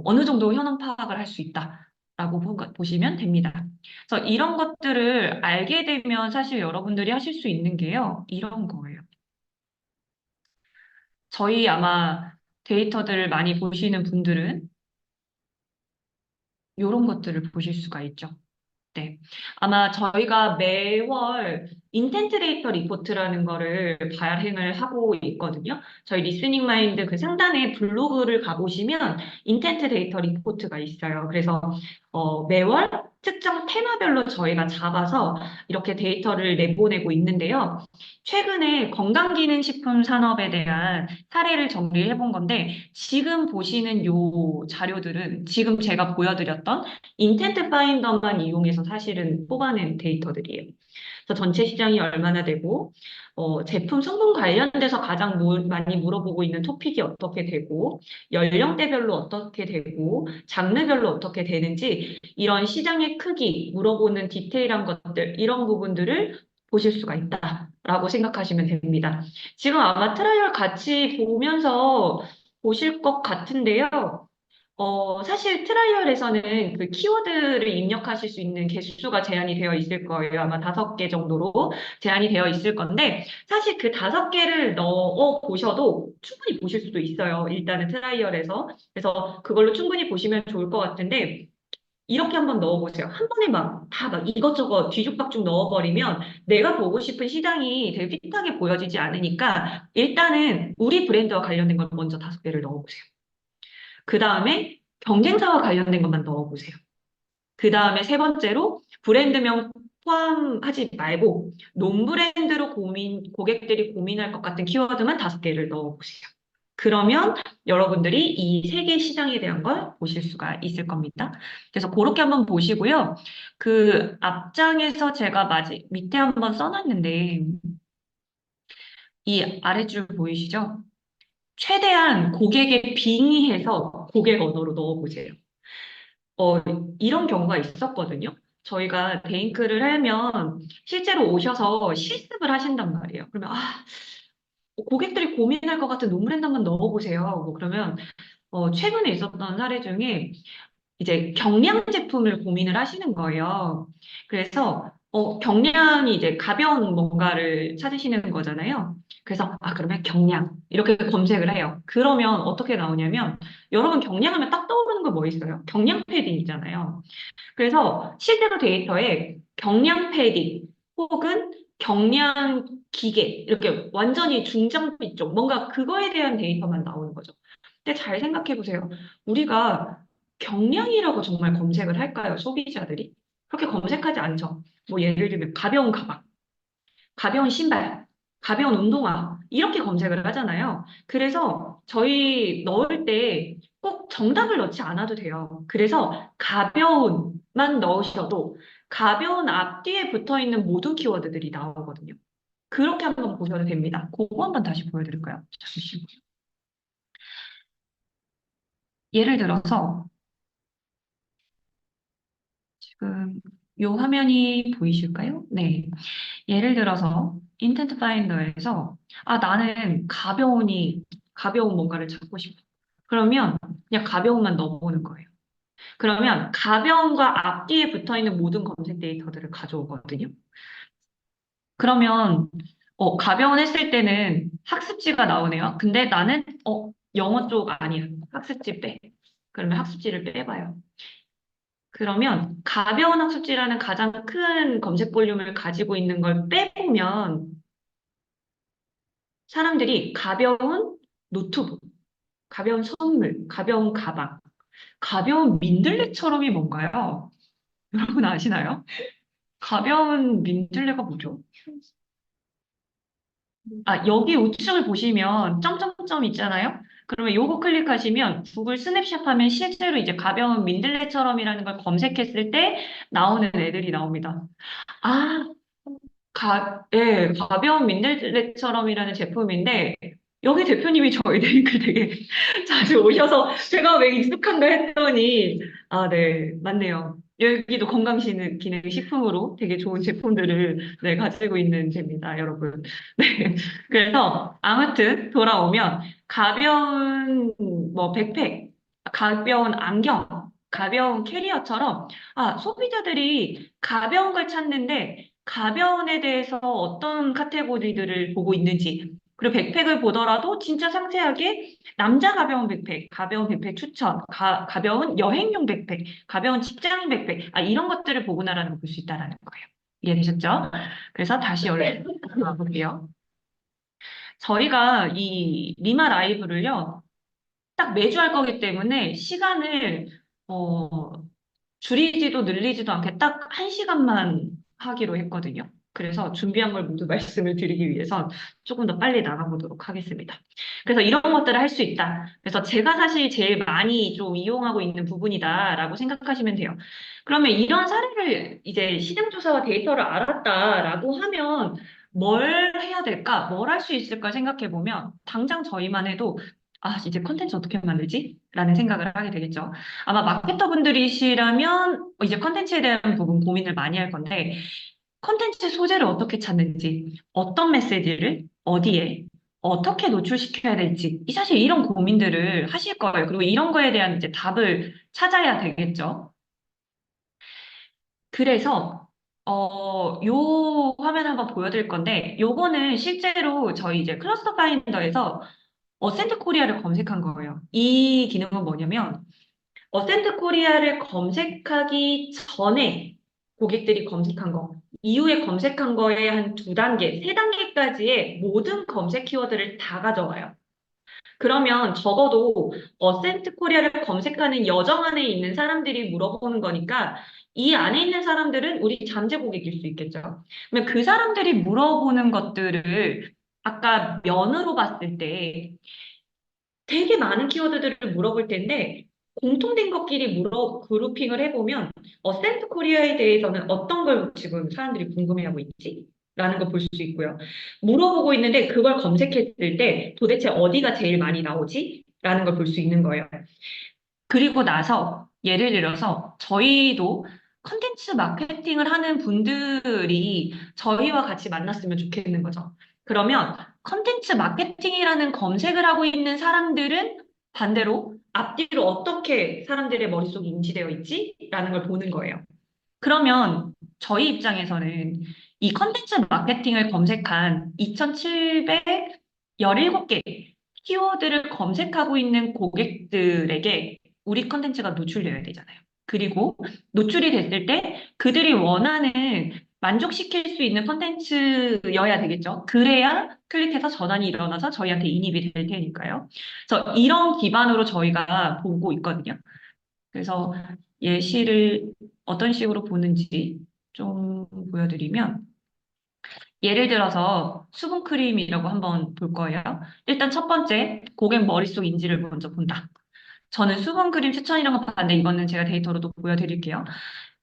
어느 정도 현황 파악을 할 수 있다라고 보시면 됩니다. 그래서 이런 것들을 알게 되면 사실 여러분들이 하실 수 있는 게요. 이런 거예요. 저희 아마 데이터들을 많이 보시는 분들은 이런 것들을 보실 수가 있죠. 네. 아마 저희가 매월 인텐트 데이터 리포트라는 거를 발행을 하고 있거든요. 저희 리스닝 마인드 그 상단에 블로그를 가보시면 인텐트 데이터 리포트가 있어요. 그래서 매월 특정 테마별로 저희가 잡아서 이렇게 데이터를 내보내고 있는데요. 최근에 건강기능식품 산업에 대한 사례를 정리해 본 건데 지금 보시는 요 자료들은 지금 제가 보여드렸던 인텐트 파인더만 이용해서 사실은 뽑아낸 데이터들이에요. 그래서 전체 시장이 얼마나 되고, 제품 성분 관련돼서 가장 많이 물어보고 있는 토픽이 어떻게 되고, 연령대별로 어떻게 되고, 장르별로 어떻게 되는지, 이런 시장의 크기, 물어보는 디테일한 것들, 이런 부분들을 보실 수가 있다라고 생각하시면 됩니다. 지금 아마 트라이얼 같이 보면서 보실 것 같은데요. 사실 트라이얼에서는 그 키워드를 입력하실 수 있는 개수가 제한이 되어 있을 거예요. 아마 5개 정도로 제한이 되어 있을 건데, 사실 그 5개를 넣어 보셔도 충분히 보실 수도 있어요. 일단은 트라이얼에서. 그래서 그걸로 충분히 보시면 좋을 것 같은데, 이렇게 한번 넣어보세요. 한 번에 막 이것저것 뒤죽박죽 넣어버리면 내가 보고 싶은 시장이 되게 핏하게 보여지지 않으니까 일단은 우리 브랜드와 관련된 걸 먼저 5개를 넣어보세요. 그 다음에 경쟁사와 관련된 것만 넣어보세요. 그 다음에 세 번째로 브랜드명 포함하지 말고 논브랜드로 고객들이 고민할 것 같은 키워드만 5개를 넣어보세요. 그러면 여러분들이 이 세 개 시장에 대한 걸 보실 수가 있을 겁니다. 그래서 그렇게 한번 보시고요. 그 앞장에서 제가 밑에 한번 써놨는데 이 아래줄 보이시죠? 최대한 고객에 빙의해서 고객 언어로 넣어보세요. 어, 이런 경우가 있었거든요. 저희가 데잉크를 하면 실제로 오셔서 실습을 하신단 말이에요. 그러면 고객들이 고민할 것 같은 논문 한 단만 넣어보세요. 뭐 그러면 최근에 있었던 사례 중에 이제 경량 제품을 고민을 하시는 거예요. 그래서 경량이 이제 가벼운 뭔가를 찾으시는 거잖아요. 그래서 그러면 경량 이렇게 검색을 해요. 그러면 어떻게 나오냐면 여러분 경량하면 딱 떠오르는 거 뭐 있어요? 경량 패딩이잖아요. 그래서 실제로 데이터에 경량 패딩 혹은 경량 기계 이렇게 완전히 중장비 쪽 뭔가 그거에 대한 데이터만 나오는 거죠. 근데 잘 생각해 보세요. 우리가 경량이라고 정말 검색을 할까요? 소비자들이? 그렇게 검색하지 않죠. 뭐 예를 들면 가벼운 가방, 가벼운 신발, 가벼운 운동화 이렇게 검색을 하잖아요. 그래서 저희 넣을 때 꼭 정답을 넣지 않아도 돼요. 그래서 가벼운만 넣으셔도 가벼운 앞뒤에 붙어 있는 모든 키워드들이 나오거든요. 그렇게 한번 보셔도 됩니다. 그거 한번 다시 보여드릴까요? 잠시만요. 예를 들어서 지금 요 화면이 보이실까요? 네. 예를 들어서 인텐트 파인더에서 나는 가벼운 뭔가를 찾고 싶어. 그러면 그냥 가벼운만 넣어보는 거예요. 그러면 가벼움과 앞뒤에 붙어 있는 모든 검색 데이터들을 가져오거든요. 그러면 가벼운 했을 때는 학습지가 나오네요. 근데 나는 영어 쪽 아니야. 학습지 빼. 그러면 학습지를 빼봐요. 그러면 가벼운 학습지라는 가장 큰 검색 볼륨을 가지고 있는 걸 빼보면 사람들이 가벼운 노트북, 가벼운 선물, 가벼운 가방, 가벼운 민들레처럼이 뭔가요? 여러분 아시나요? 가벼운 민들레가 뭐죠? 여기 우측을 보시면 점점점 있잖아요? 그러면 요거 클릭하시면 구글 스냅샷 하면 실제로 이제 가벼운 민들레처럼이라는 걸 검색했을 때 나오는 애들이 나옵니다. 아, 예, 가벼운 민들레처럼이라는 제품인데, 여기 대표님이 저희 링크 되게 자주 오셔서 제가 왜 익숙한가 했더니, 네, 맞네요. 여기도 건강기능 식품으로 되게 좋은 제품들을 네, 가지고 있는 데입니다, 여러분. 네. 그래서 아무튼 돌아오면 가벼운 뭐 백팩, 가벼운 안경, 가벼운 캐리어처럼 소비자들이 가벼운 걸 찾는데 가벼운에 대해서 어떤 카테고리들을 보고 있는지, 그리고 백팩을 보더라도 진짜 상세하게 남자 가벼운 백팩, 가벼운 백팩 추천, 가벼운 여행용 백팩, 가벼운 직장 백팩, 이런 것들을 보구나라는 걸 볼 수 있다라는 거예요. 이해되셨죠? 그래서 다시 올라볼게요. 저희가 이 리마 라이브를요, 딱 매주 할 거기 때문에 시간을 어, 줄이지도 늘리지도 않게 딱 1시간만 하기로 했거든요. 그래서 준비한 걸 모두 말씀을 드리기 위해서 조금 더 빨리 나가보도록 하겠습니다. 그래서 이런 것들을 할 수 있다. 그래서 제가 사실 제일 많이 좀 이용하고 있는 부분이다라고 생각하시면 돼요. 그러면 이런 사례를 이제 시장조사와 데이터를 알았다라고 하면 뭘 해야 될까? 뭘 할 수 있을까 생각해 보면 당장 저희만 해도 이제 콘텐츠 어떻게 만들지? 라는 생각을 하게 되겠죠. 아마 마케터 분들이시라면 이제 컨텐츠에 대한 부분 고민을 많이 할 건데 컨텐츠 소재를 어떻게 찾는지, 어떤 메시지를 어디에 어떻게 노출시켜야 될지 사실 이런 고민들을 하실 거예요. 그리고 이런 거에 대한 이제 답을 찾아야 되겠죠. 그래서 요 화면 한번 보여드릴 건데 요거는 실제로 저희 이제 클러스터 파인더에서 어센트 코리아를 검색한 거예요. 이 기능은 뭐냐면 어센트 코리아를 검색하기 전에 고객들이 검색한 거, 이후에 검색한 거에 한 두 단계, 세 단계까지의 모든 검색 키워드를 다 가져와요. 그러면 적어도 어센트 코리아를 검색하는 여정 안에 있는 사람들이 물어보는 거니까 이 안에 있는 사람들은 우리 잠재 고객일 수 있겠죠. 그러면 그 사람들이 물어보는 것들을 아까 면으로 봤을 때 되게 많은 키워드들을 물어볼 텐데 공통된 것끼리 그룹핑을 해보면 어센트 코리아에 대해서는 어떤 걸 지금 사람들이 궁금해하고 있지? 라는 걸 볼 수 있고요. 물어보고 있는데 그걸 검색했을 때 도대체 어디가 제일 많이 나오지? 라는 걸 볼 수 있는 거예요. 그리고 나서 예를 들어서 저희도 컨텐츠 마케팅을 하는 분들이 저희와 같이 만났으면 좋겠는 거죠. 그러면 컨텐츠 마케팅이라는 검색을 하고 있는 사람들은 반대로 앞뒤로 어떻게 사람들의 머릿속에 인지되어 있지? 라는 걸 보는 거예요. 그러면 저희 입장에서는 이 컨텐츠 마케팅을 검색한 2,717개 키워드를 검색하고 있는 고객들에게 우리 컨텐츠가 노출되어야 되잖아요. 그리고 노출이 됐을 때 그들이 원하는 만족시킬 수 있는 컨텐츠여야 되겠죠. 그래야 클릭해서 전환이 일어나서 저희한테 인입이 될 테니까요. 그래서 이런 기반으로 저희가 보고 있거든요. 그래서 예시를 어떤 식으로 보는지 좀 보여드리면 예를 들어서 수분크림이라고 한번 볼 거예요. 일단 첫 번째, 고객 머릿속 인지를 먼저 본다. 저는 수분크림 추천이라고 봤는데 이거는 제가 데이터로도 보여드릴게요.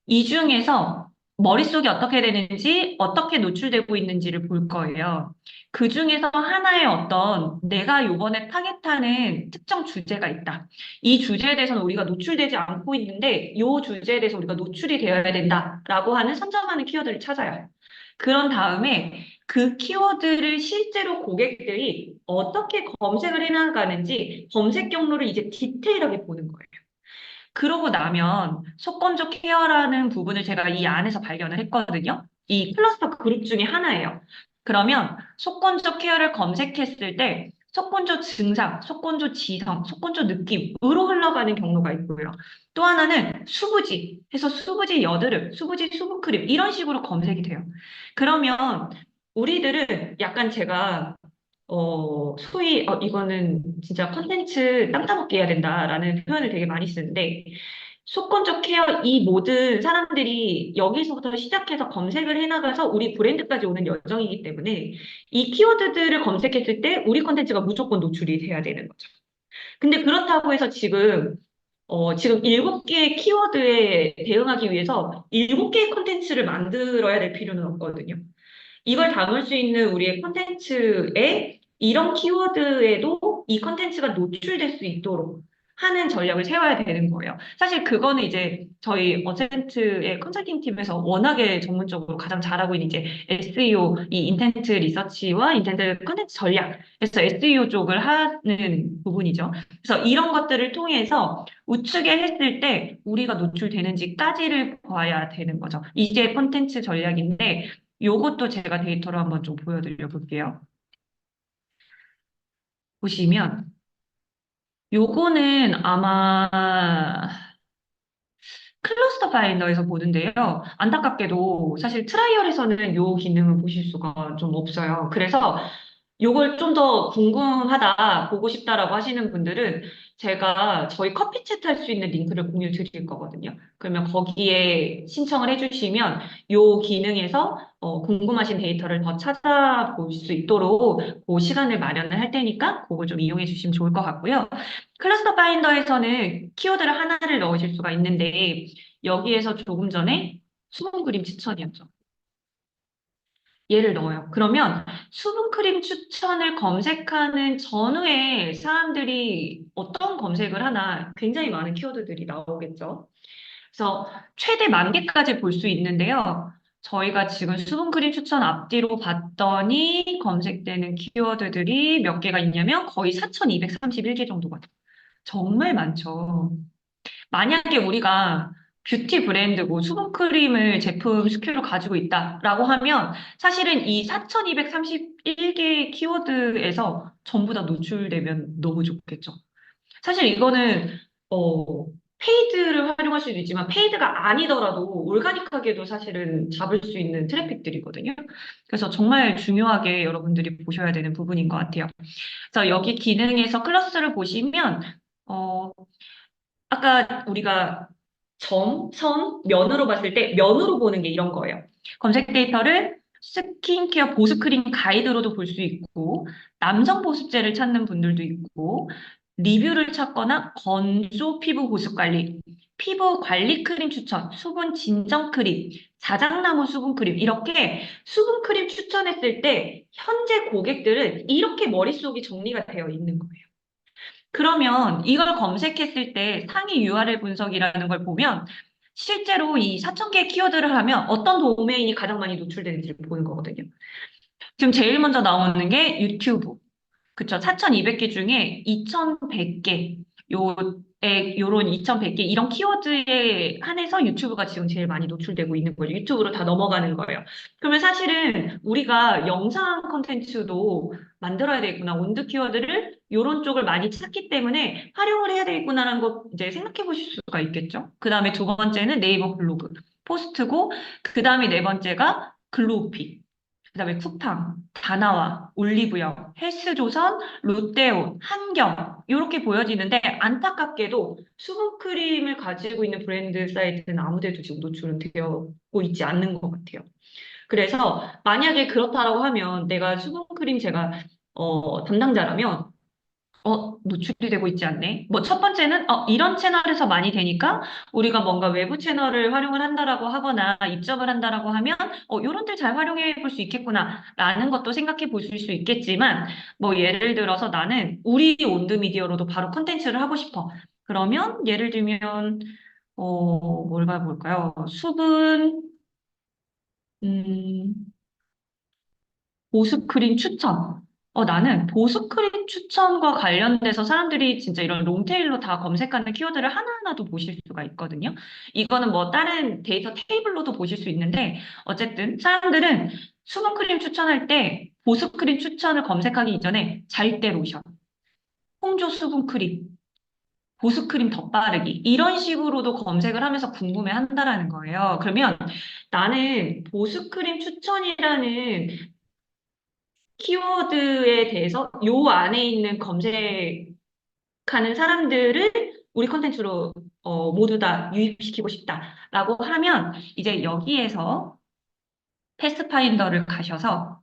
이 중에서 머릿속이 어떻게 되는지, 어떻게 노출되고 있는지를 볼 거예요. 그 중에서 하나의 어떤 내가 요번에 타겟하는 특정 주제가 있다. 이 주제에 대해서는 우리가 노출되지 않고 있는데, 이 주제에 대해서 우리가 노출이 되어야 된다라고 하는 선점하는 키워드를 찾아요. 그런 다음에 그 키워드를 실제로 고객들이 어떻게 검색을 해나가는지 검색 경로를 이제 디테일하게 보는 거예요. 그러고 나면 속건조 케어라는 부분을 제가 이 안에서 발견을 했거든요. 이 클러스터 그룹 중에 하나예요. 그러면 속건조 케어를 검색했을 때 속건조 증상, 속건조 지성, 속건조 느낌으로 흘러가는 경로가 있고요. 또 하나는 수부지 해서 수부지 여드름, 수부지 수분크림 이런 식으로 검색이 돼요. 그러면 우리들은 약간 제가 소위, 이거는 진짜 컨텐츠 땅 따먹기 해야 된다라는 표현을 되게 많이 쓰는데, 속건적 케어 이 모든 사람들이 여기서부터 시작해서 검색을 해나가서 우리 브랜드까지 오는 여정이기 때문에 이 키워드들을 검색했을 때 우리 컨텐츠가 무조건 노출이 돼야 되는 거죠. 근데 그렇다고 해서 지금 7개의 키워드에 대응하기 위해서 7개의 컨텐츠를 만들어야 될 필요는 없거든요. 이걸 담을 수 있는 우리의 콘텐츠에 이런 키워드에도 이 콘텐츠가 노출될 수 있도록 하는 전략을 세워야 되는 거예요. 사실 그거는 이제 저희 어센트의 컨설팅 팀에서 워낙에 전문적으로 가장 잘하고 있는 이제 SEO, 이 인텐트 리서치와 인텐트 콘텐츠 전략, 그래서 SEO 쪽을 하는 부분이죠. 그래서 이런 것들을 통해서 우측에 했을 때 우리가 노출되는지까지를 봐야 되는 거죠. 이게 콘텐츠 전략인데 요것도 제가 데이터로 한번 좀 보여드려 볼게요. 보시면 요거는 아마 클러스터 파인더에서 보는데요. 안타깝게도 사실 트라이얼에서는 요 기능을 보실 수가 좀 없어요. 그래서 요걸 좀 더 궁금하다, 보고 싶다라고 하시는 분들은 제가 저희 커피 챗 할 수 있는 링크를 공유 드릴 거거든요. 그러면 거기에 신청을 해주시면 요 기능에서 궁금하신 데이터를 더 찾아볼 수 있도록 그 시간을 마련을 할 테니까 그거 좀 이용해 주시면 좋을 것 같고요. 클러스터 파인더에서는 키워드를 하나를 넣으실 수가 있는데 여기에서 조금 전에 수분 그림 추천이었죠. 얘를 넣어요. 그러면 수분크림 추천을 검색하는 전후에 사람들이 어떤 검색을 하나 굉장히 많은 키워드들이 나오겠죠. 그래서 최대 10,000개까지 볼 수 있는데요. 저희가 지금 수분크림 추천 앞뒤로 봤더니 검색되는 키워드들이 몇 개가 있냐면 거의 4,231개 정도가 돼요. 정말 많죠. 만약에 우리가 뷰티 브랜드고 수분크림을 제품 스큐로 가지고 있다라고 하면 사실은 이 4,231개의 키워드에서 전부 다 노출되면 너무 좋겠죠. 사실 이거는 어, 페이드를 활용할 수도 있지만 페이드가 아니더라도 올가닉하게도 사실은 잡을 수 있는 트래픽들이거든요. 그래서 정말 중요하게 여러분들이 보셔야 되는 부분인 것 같아요. 그래서 여기 기능에서 클러스를 보시면 어, 아까 우리가 점, 선, 면으로 봤을 때 면으로 보는 게 이런 거예요. 검색 데이터를 스킨케어 보습크림 가이드로도 볼 수 있고 남성 보습제를 찾는 분들도 있고 리뷰를 찾거나 건조 피부 보습 관리, 피부 관리 크림 추천, 수분 진정 크림, 자작나무 수분 크림 이렇게 수분 크림 추천했을 때 현재 고객들은 이렇게 머릿속이 정리가 되어 있는 거예요. 그러면 이걸 검색했을 때 상위 URL 분석이라는 걸 보면 실제로 이 4,000개 키워드를 하면 어떤 도메인이 가장 많이 노출되는지를 보는 거거든요. 지금 제일 먼저 나오는 게 유튜브. 그쵸. 4,200개 중에 2,100개, 요런 2,100개, 이런 키워드에 한해서 유튜브가 지금 제일 많이 노출되고 있는 거죠. 유튜브로 다 넘어가는 거예요. 그러면 사실은 우리가 영상 컨텐츠도 만들어야 되겠구나. 온드 키워드를 요런 쪽을 많이 찾기 때문에 활용을 해야 되겠구나라는 거 이제 생각해 보실 수가 있겠죠. 그 다음에 두 번째는 네이버 블로그, 포스트고, 그 다음에 네 번째가 글로우픽. 그다음에 쿠팡, 다나와, 올리브영, 헬스조선, 롯데온, 한경 이렇게 보여지는데 안타깝게도 수분크림을 가지고 있는 브랜드 사이트는 아무데도 지금 노출은 되고 있지 않는 것 같아요. 그래서 만약에 그렇다라고 하면 내가 수분크림 제가 담당자라면 노출이 되고 있지 않네. 뭐, 첫 번째는, 이런 채널에서 많이 되니까 우리가 뭔가 외부 채널을 활용을 한다라고 하거나 입점을 한다라고 하면, 요런 데 잘 활용해 볼 수 있겠구나, 라는 것도 생각해 보실 수 있겠지만, 뭐, 예를 들어서 나는 우리 온드미디어로도 바로 콘텐츠를 하고 싶어. 그러면, 예를 들면, 뭘 봐볼까요? 수분, 음, 보습크림 추천. 나는 보습크림 추천과 관련돼서 사람들이 진짜 이런 롱테일로 다 검색하는 키워드를 하나하나도 보실 수가 있거든요. 이거는 뭐 다른 데이터 테이블로도 보실 수 있는데, 어쨌든 사람들은 수분크림 추천할 때 보습크림 추천을 검색하기 이전에 잘때 로션, 홍조 수분크림, 보습크림 덧바르기 이런 식으로도 검색을 하면서 궁금해 한다라는 거예요. 그러면 나는 보습크림 추천이라는 키워드에 대해서 요 안에 있는 검색하는 사람들을 우리 컨텐츠로 모두 다 유입시키고 싶다라고 하면 이제 여기에서 패스파인더를 가셔서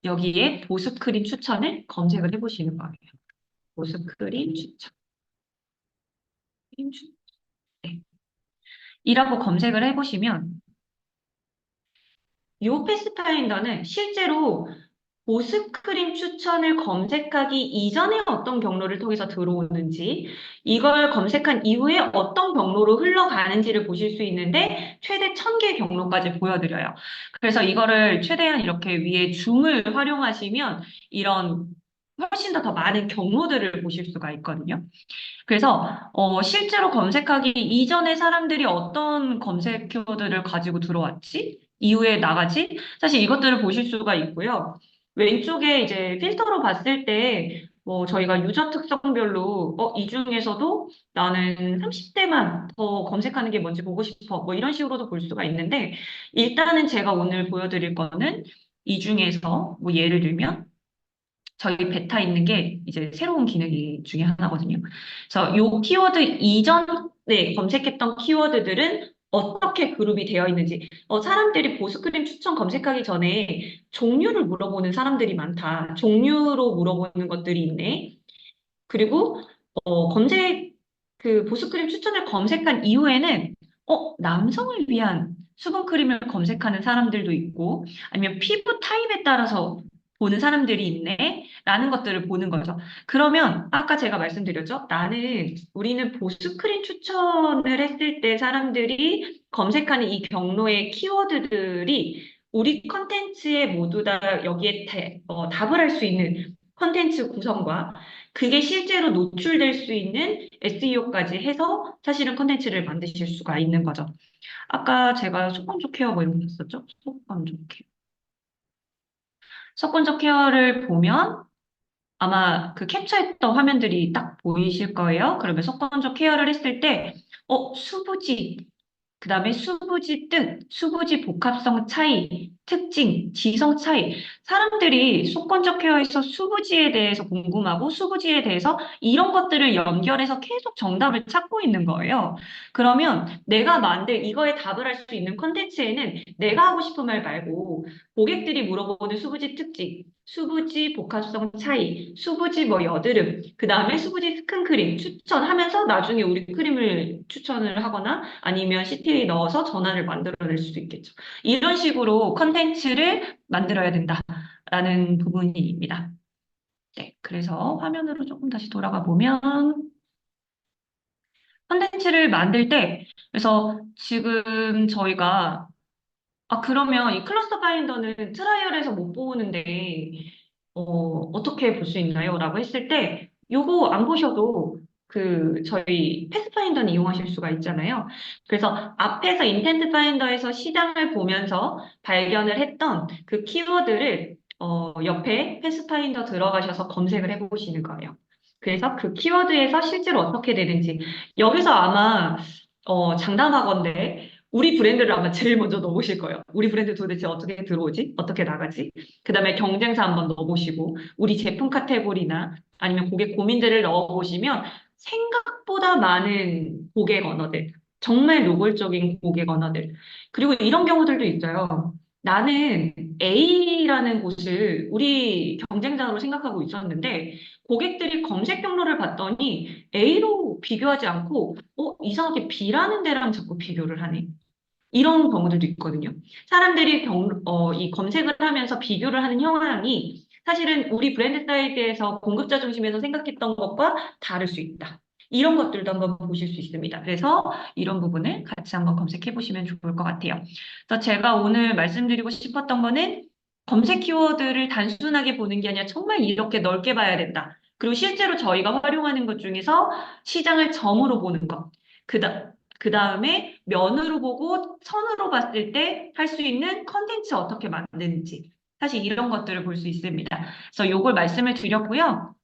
여기에 보습크림 추천을 검색을 해보시는 거예요. 보습크림 추천. 네. 이라고 검색을 해보시면 요 패스파인더는 실제로 보습크림 추천을 검색하기 이전에 어떤 경로를 통해서 들어오는지, 이걸 검색한 이후에 어떤 경로로 흘러가는지를 보실 수 있는데, 최대 1000개 경로까지 보여드려요. 그래서 이거를 최대한 이렇게 위에 줌을 활용하시면, 이런 훨씬 더 많은 경로들을 보실 수가 있거든요. 그래서 실제로 검색하기 이전에 사람들이 어떤 검색 키워드를 가지고 들어왔지? 이후에 나가지? 사실 이것들을 보실 수가 있고요. 왼쪽에 이제 필터로 봤을 때, 뭐, 저희가 유저 특성별로, 이 중에서도 나는 30대만 더 검색하는 게 뭔지 보고 싶어. 뭐, 이런 식으로도 볼 수가 있는데, 일단은 제가 오늘 보여드릴 거는 이 중에서, 뭐, 예를 들면, 저희 베타 있는 게 이제 새로운 기능 중에 하나거든요. 그래서 요 키워드 이전에 검색했던 키워드들은 어떻게 그룹이 되어 있는지, 사람들이 보습크림 추천 검색하기 전에 종류를 물어보는 사람들이 많다. 종류로 물어보는 것들이 있네. 그리고 보습크림 추천을 검색한 이후에는 남성을 위한 수분크림을 검색하는 사람들도 있고 아니면 피부 타입에 따라서 보는 사람들이 있네 라는 것들을 보는 거죠. 그러면 아까 제가 말씀드렸죠. 우리는 보습크림 추천을 했을 때 사람들이 검색하는 이 경로의 키워드들이 우리 컨텐츠에 모두 다 여기에 답을 할 수 있는 컨텐츠 구성과 그게 실제로 노출될 수 있는 SEO까지 해서 사실은 컨텐츠를 만드실 수가 있는 거죠. 아까 제가 속건조 케어 뭐 이런 거 했었죠? 속건조 케어. 속건조 케어를 보면 아마 그 캡처했던 화면들이 딱 보이실 거예요. 그러면 속건조 케어를 했을 때, 수부지 그 다음에 수부지 뜻, 수부지 복합성 차이, 특징, 지성 차이. 사람들이 속건적 케어에서 수부지에 대해서 궁금하고 수부지에 대해서 이런 것들을 연결해서 계속 정답을 찾고 있는 거예요. 그러면 내가 만들 이거에 답을 할 수 있는 컨텐츠에는 내가 하고 싶은 말 말고 고객들이 물어보는 수부지 특징, 수부지 복합성 차이, 수부지 뭐 여드름, 그 다음에 수부지 스킨크림 추천하면서 나중에 우리 크림을 추천을 하거나 아니면 CT에 넣어서 전환을 만들어낼 수도 있겠죠. 이런 식으로 컨텐츠를 만들어야 된다라는 부분입니다. 네, 그래서 화면으로 조금 다시 돌아가 보면 컨텐츠를 만들 때 그래서 지금 저희가 그러면 이 클러스터 파인더는 트라이얼에서 못 보는데, 어떻게 볼 수 있나요? 라고 했을 때, 요거 안 보셔도 저희 패스 파인더는 이용하실 수가 있잖아요. 그래서 앞에서 인텐트 파인더에서 시장을 보면서 발견을 했던 그 키워드를, 옆에 패스 파인더 들어가셔서 검색을 해보시는 거예요. 그래서 그 키워드에서 실제로 어떻게 되는지, 여기서 아마, 장담하건대, 우리 브랜드를 아마 제일 먼저 넣어보실 거예요. 우리 브랜드 도대체 어떻게 들어오지? 어떻게 나가지? 그 다음에 경쟁사 한번 넣어보시고, 우리 제품 카테고리나 아니면 고객 고민들을 넣어보시면 생각보다 많은 고객 언어들, 정말 노골적인 고객 언어들. 그리고 이런 경우들도 있어요. 나는 A라는 곳을 우리 경쟁자로 생각하고 있었는데 고객들이 검색 경로를 봤더니 A로 비교하지 않고 이상하게 B라는 데랑 자꾸 비교를 하네. 이런 경우들도 있거든요. 사람들이 이 검색을 하면서 비교를 하는 형황이 사실은 우리 브랜드 사이드에서 공급자 중심에서 생각했던 것과 다를 수 있다. 이런 것들도 한번 보실 수 있습니다. 그래서 이런 부분을 같이 한번 검색해 보시면 좋을 것 같아요. 그래서 제가 오늘 말씀드리고 싶었던 거는 검색 키워드를 단순하게 보는 게 아니라 정말 이렇게 넓게 봐야 된다. 그리고 실제로 저희가 활용하는 것 중에서 시장을 점으로 보는 것. 그 다음에 면으로 보고 선으로 봤을 때 할 수 있는 컨텐츠 어떻게 만드는지. 사실 이런 것들을 볼 수 있습니다. 그래서 요걸 말씀을 드렸고요.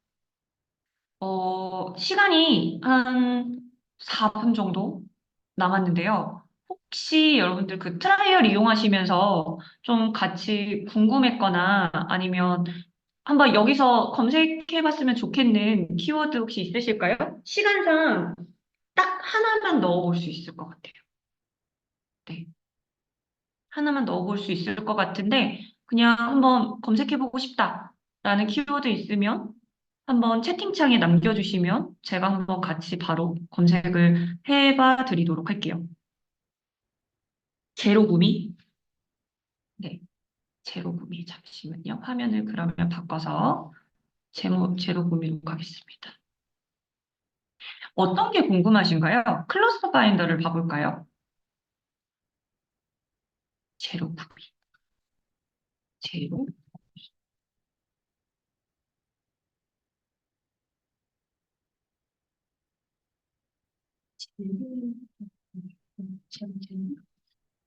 시간이 한 4분 정도 남았는데요. 혹시 여러분들 그 트라이얼 이용하시면서 좀 같이 궁금했거나 아니면 한번 여기서 검색해봤으면 좋겠는 키워드 혹시 있으실까요? 시간상 딱 하나만 넣어볼 수 있을 것 같아요. 네. 하나만 넣어볼 수 있을 것 같은데, 그냥 한번 검색해보고 싶다라는 키워드 있으면 한번 채팅창에 남겨주시면 제가 한번 같이 바로 검색을 해봐 드리도록 할게요. 제로구미? 네, 제로구미. 잠시만요. 화면을 그러면 바꿔서 제로구미로 가겠습니다. 어떤 게 궁금하신가요? 클러스터 파인더를 봐볼까요? 제로구미. 제로.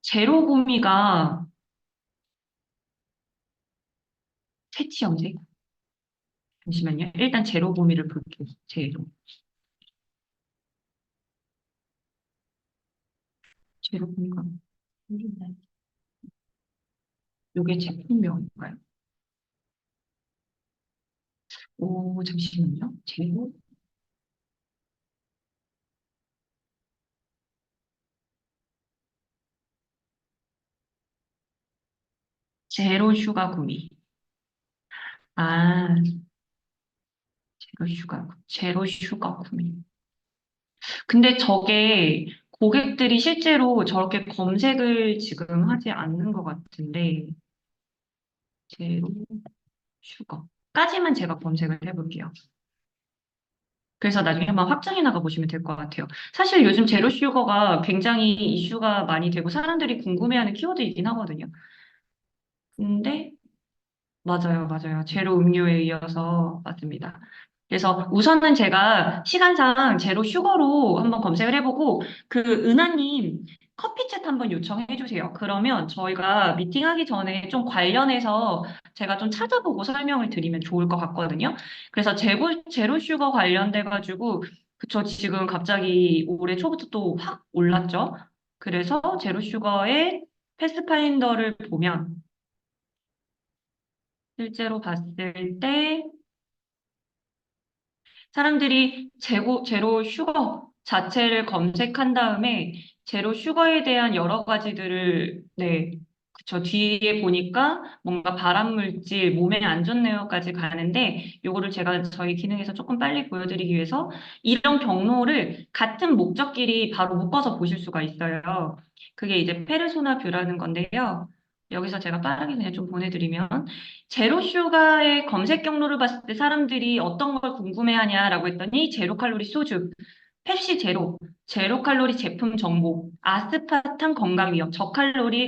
제로구미가 채취 염색? 잠시만요. 일단 제로 구미를 볼게요. 제로 구미가 이게 제품명인가요? 오, 잠시만요. 제로 슈가 구미. 아, 제로 슈가 구미. 근데 저게 고객들이 실제로 저렇게 검색을 지금 하지 않는 것 같은데, 제로 슈가까지만 제가 검색을 해볼게요. 그래서 나중에 한번 확장해 나가 보시면 될 것 같아요. 사실 요즘 제로 슈거가 굉장히 이슈가 많이 되고 사람들이 궁금해하는 키워드이긴 하거든요. 근데 맞아요, 맞아요. 제로 음료에 이어서 맞습니다. 그래서 우선은 제가 시간상 제로 슈거로 한번 검색을 해보고 그 은하님 커피 챗 한번 요청해 주세요. 그러면 저희가 미팅하기 전에 좀 관련해서 제가 좀 찾아보고 설명을 드리면 좋을 것 같거든요. 그래서 제로 슈거 관련돼 가지고 그쵸 지금 갑자기 올해 초부터 또 확 올랐죠. 그래서 제로 슈거의 패스파인더를 보면 실제로 봤을 때 사람들이 제로 슈거 자체를 검색한 다음에 제로 슈거에 대한 여러 가지들을 네, 그쵸. 뒤에 보니까 뭔가 발암 물질 몸에 안 좋네요까지 가는데 요거를 제가 저희 기능에서 조금 빨리 보여드리기 위해서 이런 경로를 같은 목적끼리 바로 묶어서 보실 수가 있어요. 그게 이제 페르소나 뷰라는 건데요. 여기서 제가 빠르게 그냥 좀 보내드리면 제로 슈가의 검색 경로를 봤을 때 사람들이 어떤 걸 궁금해하냐라고 했더니 제로 칼로리 소주, 펩시 제로, 제로 칼로리 제품 정보, 아스파탐 건강 위험, 저칼로리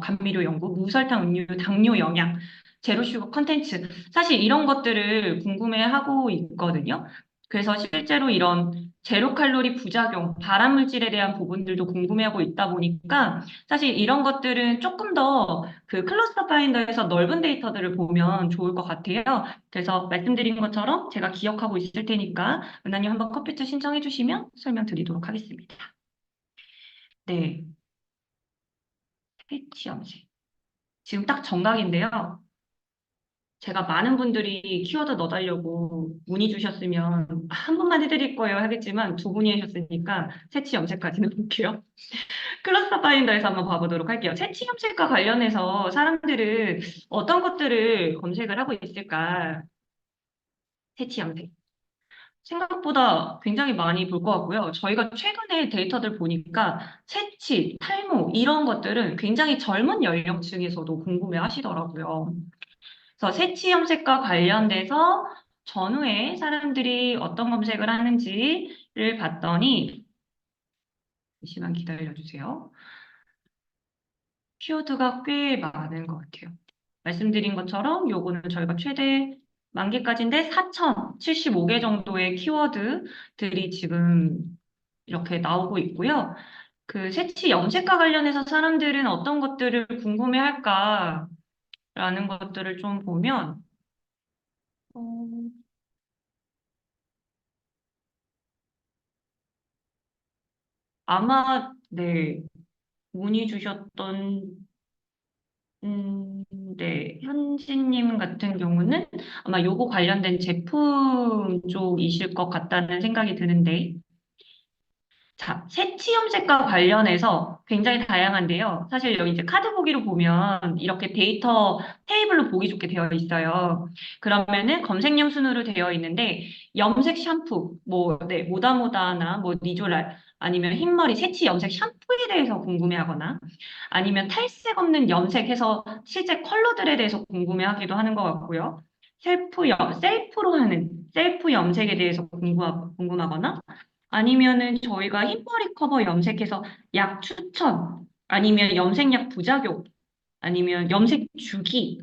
감미료 연구, 무설탕 음료, 당뇨 영양, 제로 슈가 컨텐츠. 사실 이런 것들을 궁금해하고 있거든요. 그래서 실제로 이런 제로 칼로리 부작용, 발암 물질에 대한 부분들도 궁금해하고 있다 보니까 사실 이런 것들은 조금 더 그 클러스터 파인더에서 넓은 데이터들을 보면 좋을 것 같아요. 그래서 말씀드린 것처럼 제가 기억하고 있을 테니까 은하님 한번 컴퓨터 신청해 주시면 설명드리도록 하겠습니다. 네, 패치 염색. 지금 딱 정각인데요. 제가 많은 분들이 키워드 넣어달라고 문의 주셨으면 한 번만 해드릴 거예요 하겠지만 두 분이 하셨으니까 채취 염색까지는 볼게요. 클러스터 파인더에서 한번 봐보도록 할게요. 채취 염색과 관련해서 사람들은 어떤 것들을 검색을 하고 있을까? 채취 염색. 생각보다 굉장히 많이 볼 것 같고요. 저희가 최근에 데이터들 보니까 채취, 탈모 이런 것들은 굉장히 젊은 연령층에서도 궁금해 하시더라고요. 그래서 새치 염색과 관련돼서 전후에 사람들이 어떤 검색을 하는지를 봤더니, 잠시만 기다려주세요. 키워드가 꽤 많은 것 같아요. 말씀드린 것처럼 요거는 저희가 최대 만 개까지인데 4,075개 정도의 키워드들이 지금 이렇게 나오고 있고요. 그 새치 염색과 관련해서 사람들은 어떤 것들을 궁금해할까라는 것들을 좀 보면, 어, 아마, 네, 문의 주셨던, 네, 현지님 같은 경우는 아마 요거 관련된 제품 쪽이실 것 같다는 생각이 드는데, 자, 새치 염색과 관련해서 굉장히 다양한데요. 사실 여기 이제 카드 보기로 보면 이렇게 데이터 테이블로 보기 좋게 되어 있어요. 그러면은 검색량 순으로 되어 있는데 염색 샴푸, 뭐, 네, 모다모다나 뭐 니졸랄 아니면 흰머리 새치 염색 샴푸에 대해서 궁금해하거나 아니면 탈색 없는 염색해서 실제 컬러들에 대해서 궁금해하기도 하는 것 같고요. 셀프로 하는 셀프 염색에 대해서 궁금하거나 아니면은 저희가 흰머리 커버 염색해서 약 추천, 아니면 염색약 부작용, 아니면 염색 주기,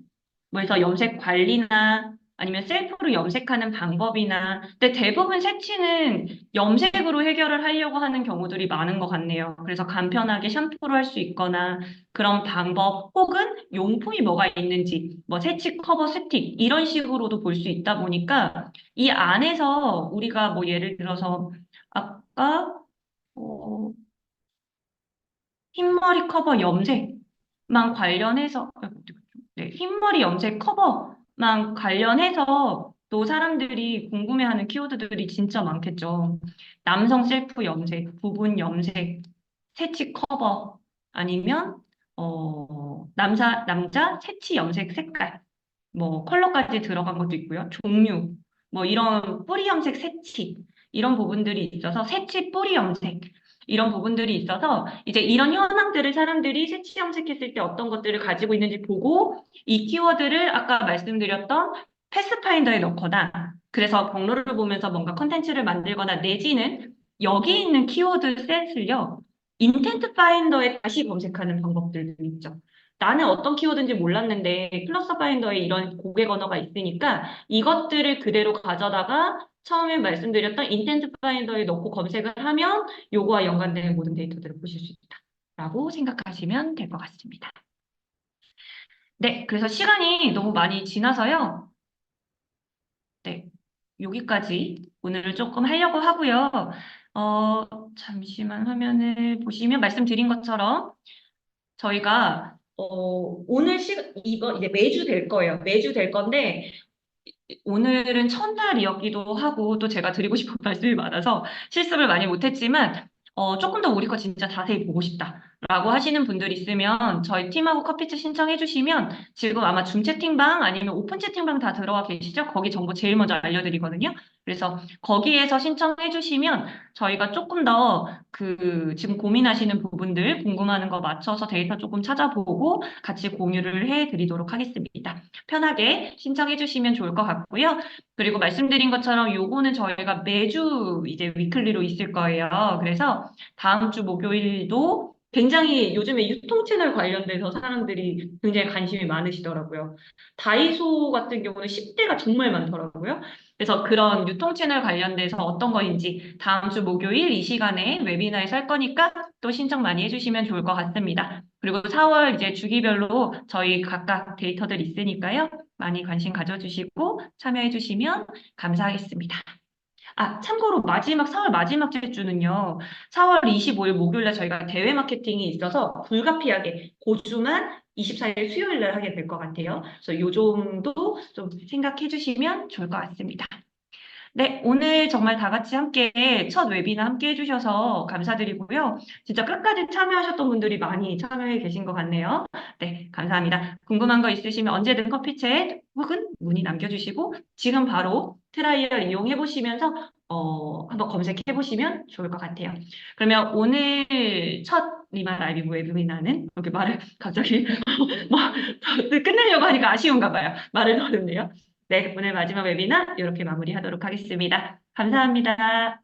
뭐 해서 염색 관리나 아니면 셀프로 염색하는 방법이나, 근데 대부분 색치는 염색으로 해결을 하려고 하는 경우들이 많은 것 같네요. 그래서 간편하게 샴푸로 할 수 있거나 그런 방법 혹은 용품이 뭐가 있는지, 뭐 색치 커버 스틱 이런 식으로도 볼 수 있다 보니까 이 안에서 우리가 뭐 예를 들어서 아까 어, 흰머리 커버 염색만 관련해서 네, 흰머리 염색 커버만 관련해서 또 사람들이 궁금해하는 키워드들이 진짜 많겠죠. 남성 셀프 염색, 부분 염색, 새치 커버 아니면 남자 새치 염색 색깔 뭐 컬러까지 들어간 것도 있고요. 종류, 뭐 이런 뿌리 염색 새치 이런 부분들이 있어서 새치 뿌리 염색 이런 부분들이 있어서 이제 이런 현황들을 사람들이 새치 염색했을 때 어떤 것들을 가지고 있는지 보고 이 키워드를 아까 말씀드렸던 패스파인더에 넣거나 그래서 경로를 보면서 뭔가 컨텐츠를 만들거나 내지는 여기 있는 키워드 셋을요 인텐트 파인더에 다시 검색하는 방법들도 있죠. 나는 어떤 키워드인지 몰랐는데 클러스터 파인더에 이런 고객 언어가 있으니까 이것들을 그대로 가져다가 처음에 말씀드렸던 인텐트 파인더에 넣고 검색을 하면 요거와 연관되는 모든 데이터들을 보실 수 있다라고 생각하시면 될 것 같습니다. 네, 그래서 시간이 너무 많이 지나서요. 네, 여기까지 오늘 조금 하려고 하고요. 어, 잠시만 화면을 보시면 말씀드린 것처럼 저희가 오늘 이거 이제 매주 될 거예요. 매주 될 건데 오늘은 첫날이었기도 하고 또 제가 드리고 싶은 말씀이 많아서 실습을 많이 못했지만 조금 더 우리 거 진짜 자세히 보고 싶다라고 하시는 분들 있으면 저희 팀하고 커피챗 신청해 주시면 지금 아마 줌 채팅방 아니면 오픈 채팅방 다 들어와 계시죠? 거기 정보 제일 먼저 알려드리거든요. 그래서 거기에서 신청해 주시면 저희가 조금 더 그 지금 고민하시는 부분들 궁금하는 거 맞춰서 데이터 조금 찾아보고 같이 공유를 해 드리도록 하겠습니다. 편하게 신청해 주시면 좋을 것 같고요. 그리고 말씀드린 것처럼 요거는 저희가 매주 이제 위클리로 있을 거예요. 그래서 다음 주 목요일도 굉장히 요즘에 유통 채널 관련돼서 사람들이 굉장히 관심이 많으시더라고요. 다이소 같은 경우는 10대가 정말 많더라고요. 그래서 그런 유통 채널 관련돼서 어떤 거인지 다음 주 목요일 이 시간에 웨비나에서 할 거니까 또 신청 많이 해주시면 좋을 것 같습니다. 그리고 4월 이제 주기별로 저희 각각 데이터들 있으니까요. 많이 관심 가져주시고 참여해주시면 감사하겠습니다. 아, 참고로 4월 마지막 주는요. 4월 25일 목요일에 저희가 대회 마케팅이 있어서 불가피하게 고주만 24일 수요일 날 하게 될 것 같아요. 그래서 요 정도 좀 생각해 주시면 좋을 것 같습니다. 네, 오늘 정말 다 같이 함께 첫 웨비나 함께 해주셔서 감사드리고요. 진짜 끝까지 참여하셨던 분들이 많이 참여해 계신 것 같네요. 네, 감사합니다. 궁금한 거 있으시면 언제든 커피챗 혹은 문의 남겨주시고 지금 바로 트라이얼 이용해 보시면서 한번 검색해 보시면 좋을 것 같아요. 그러면 오늘 첫 리마 라이브 웨비나는 이렇게 말을 갑자기 뭐 끝내려고 하니까 아쉬운가 봐요. 말을 더듬네요. 네, 오늘 마지막 웨비나 이렇게 마무리하도록 하겠습니다. 감사합니다.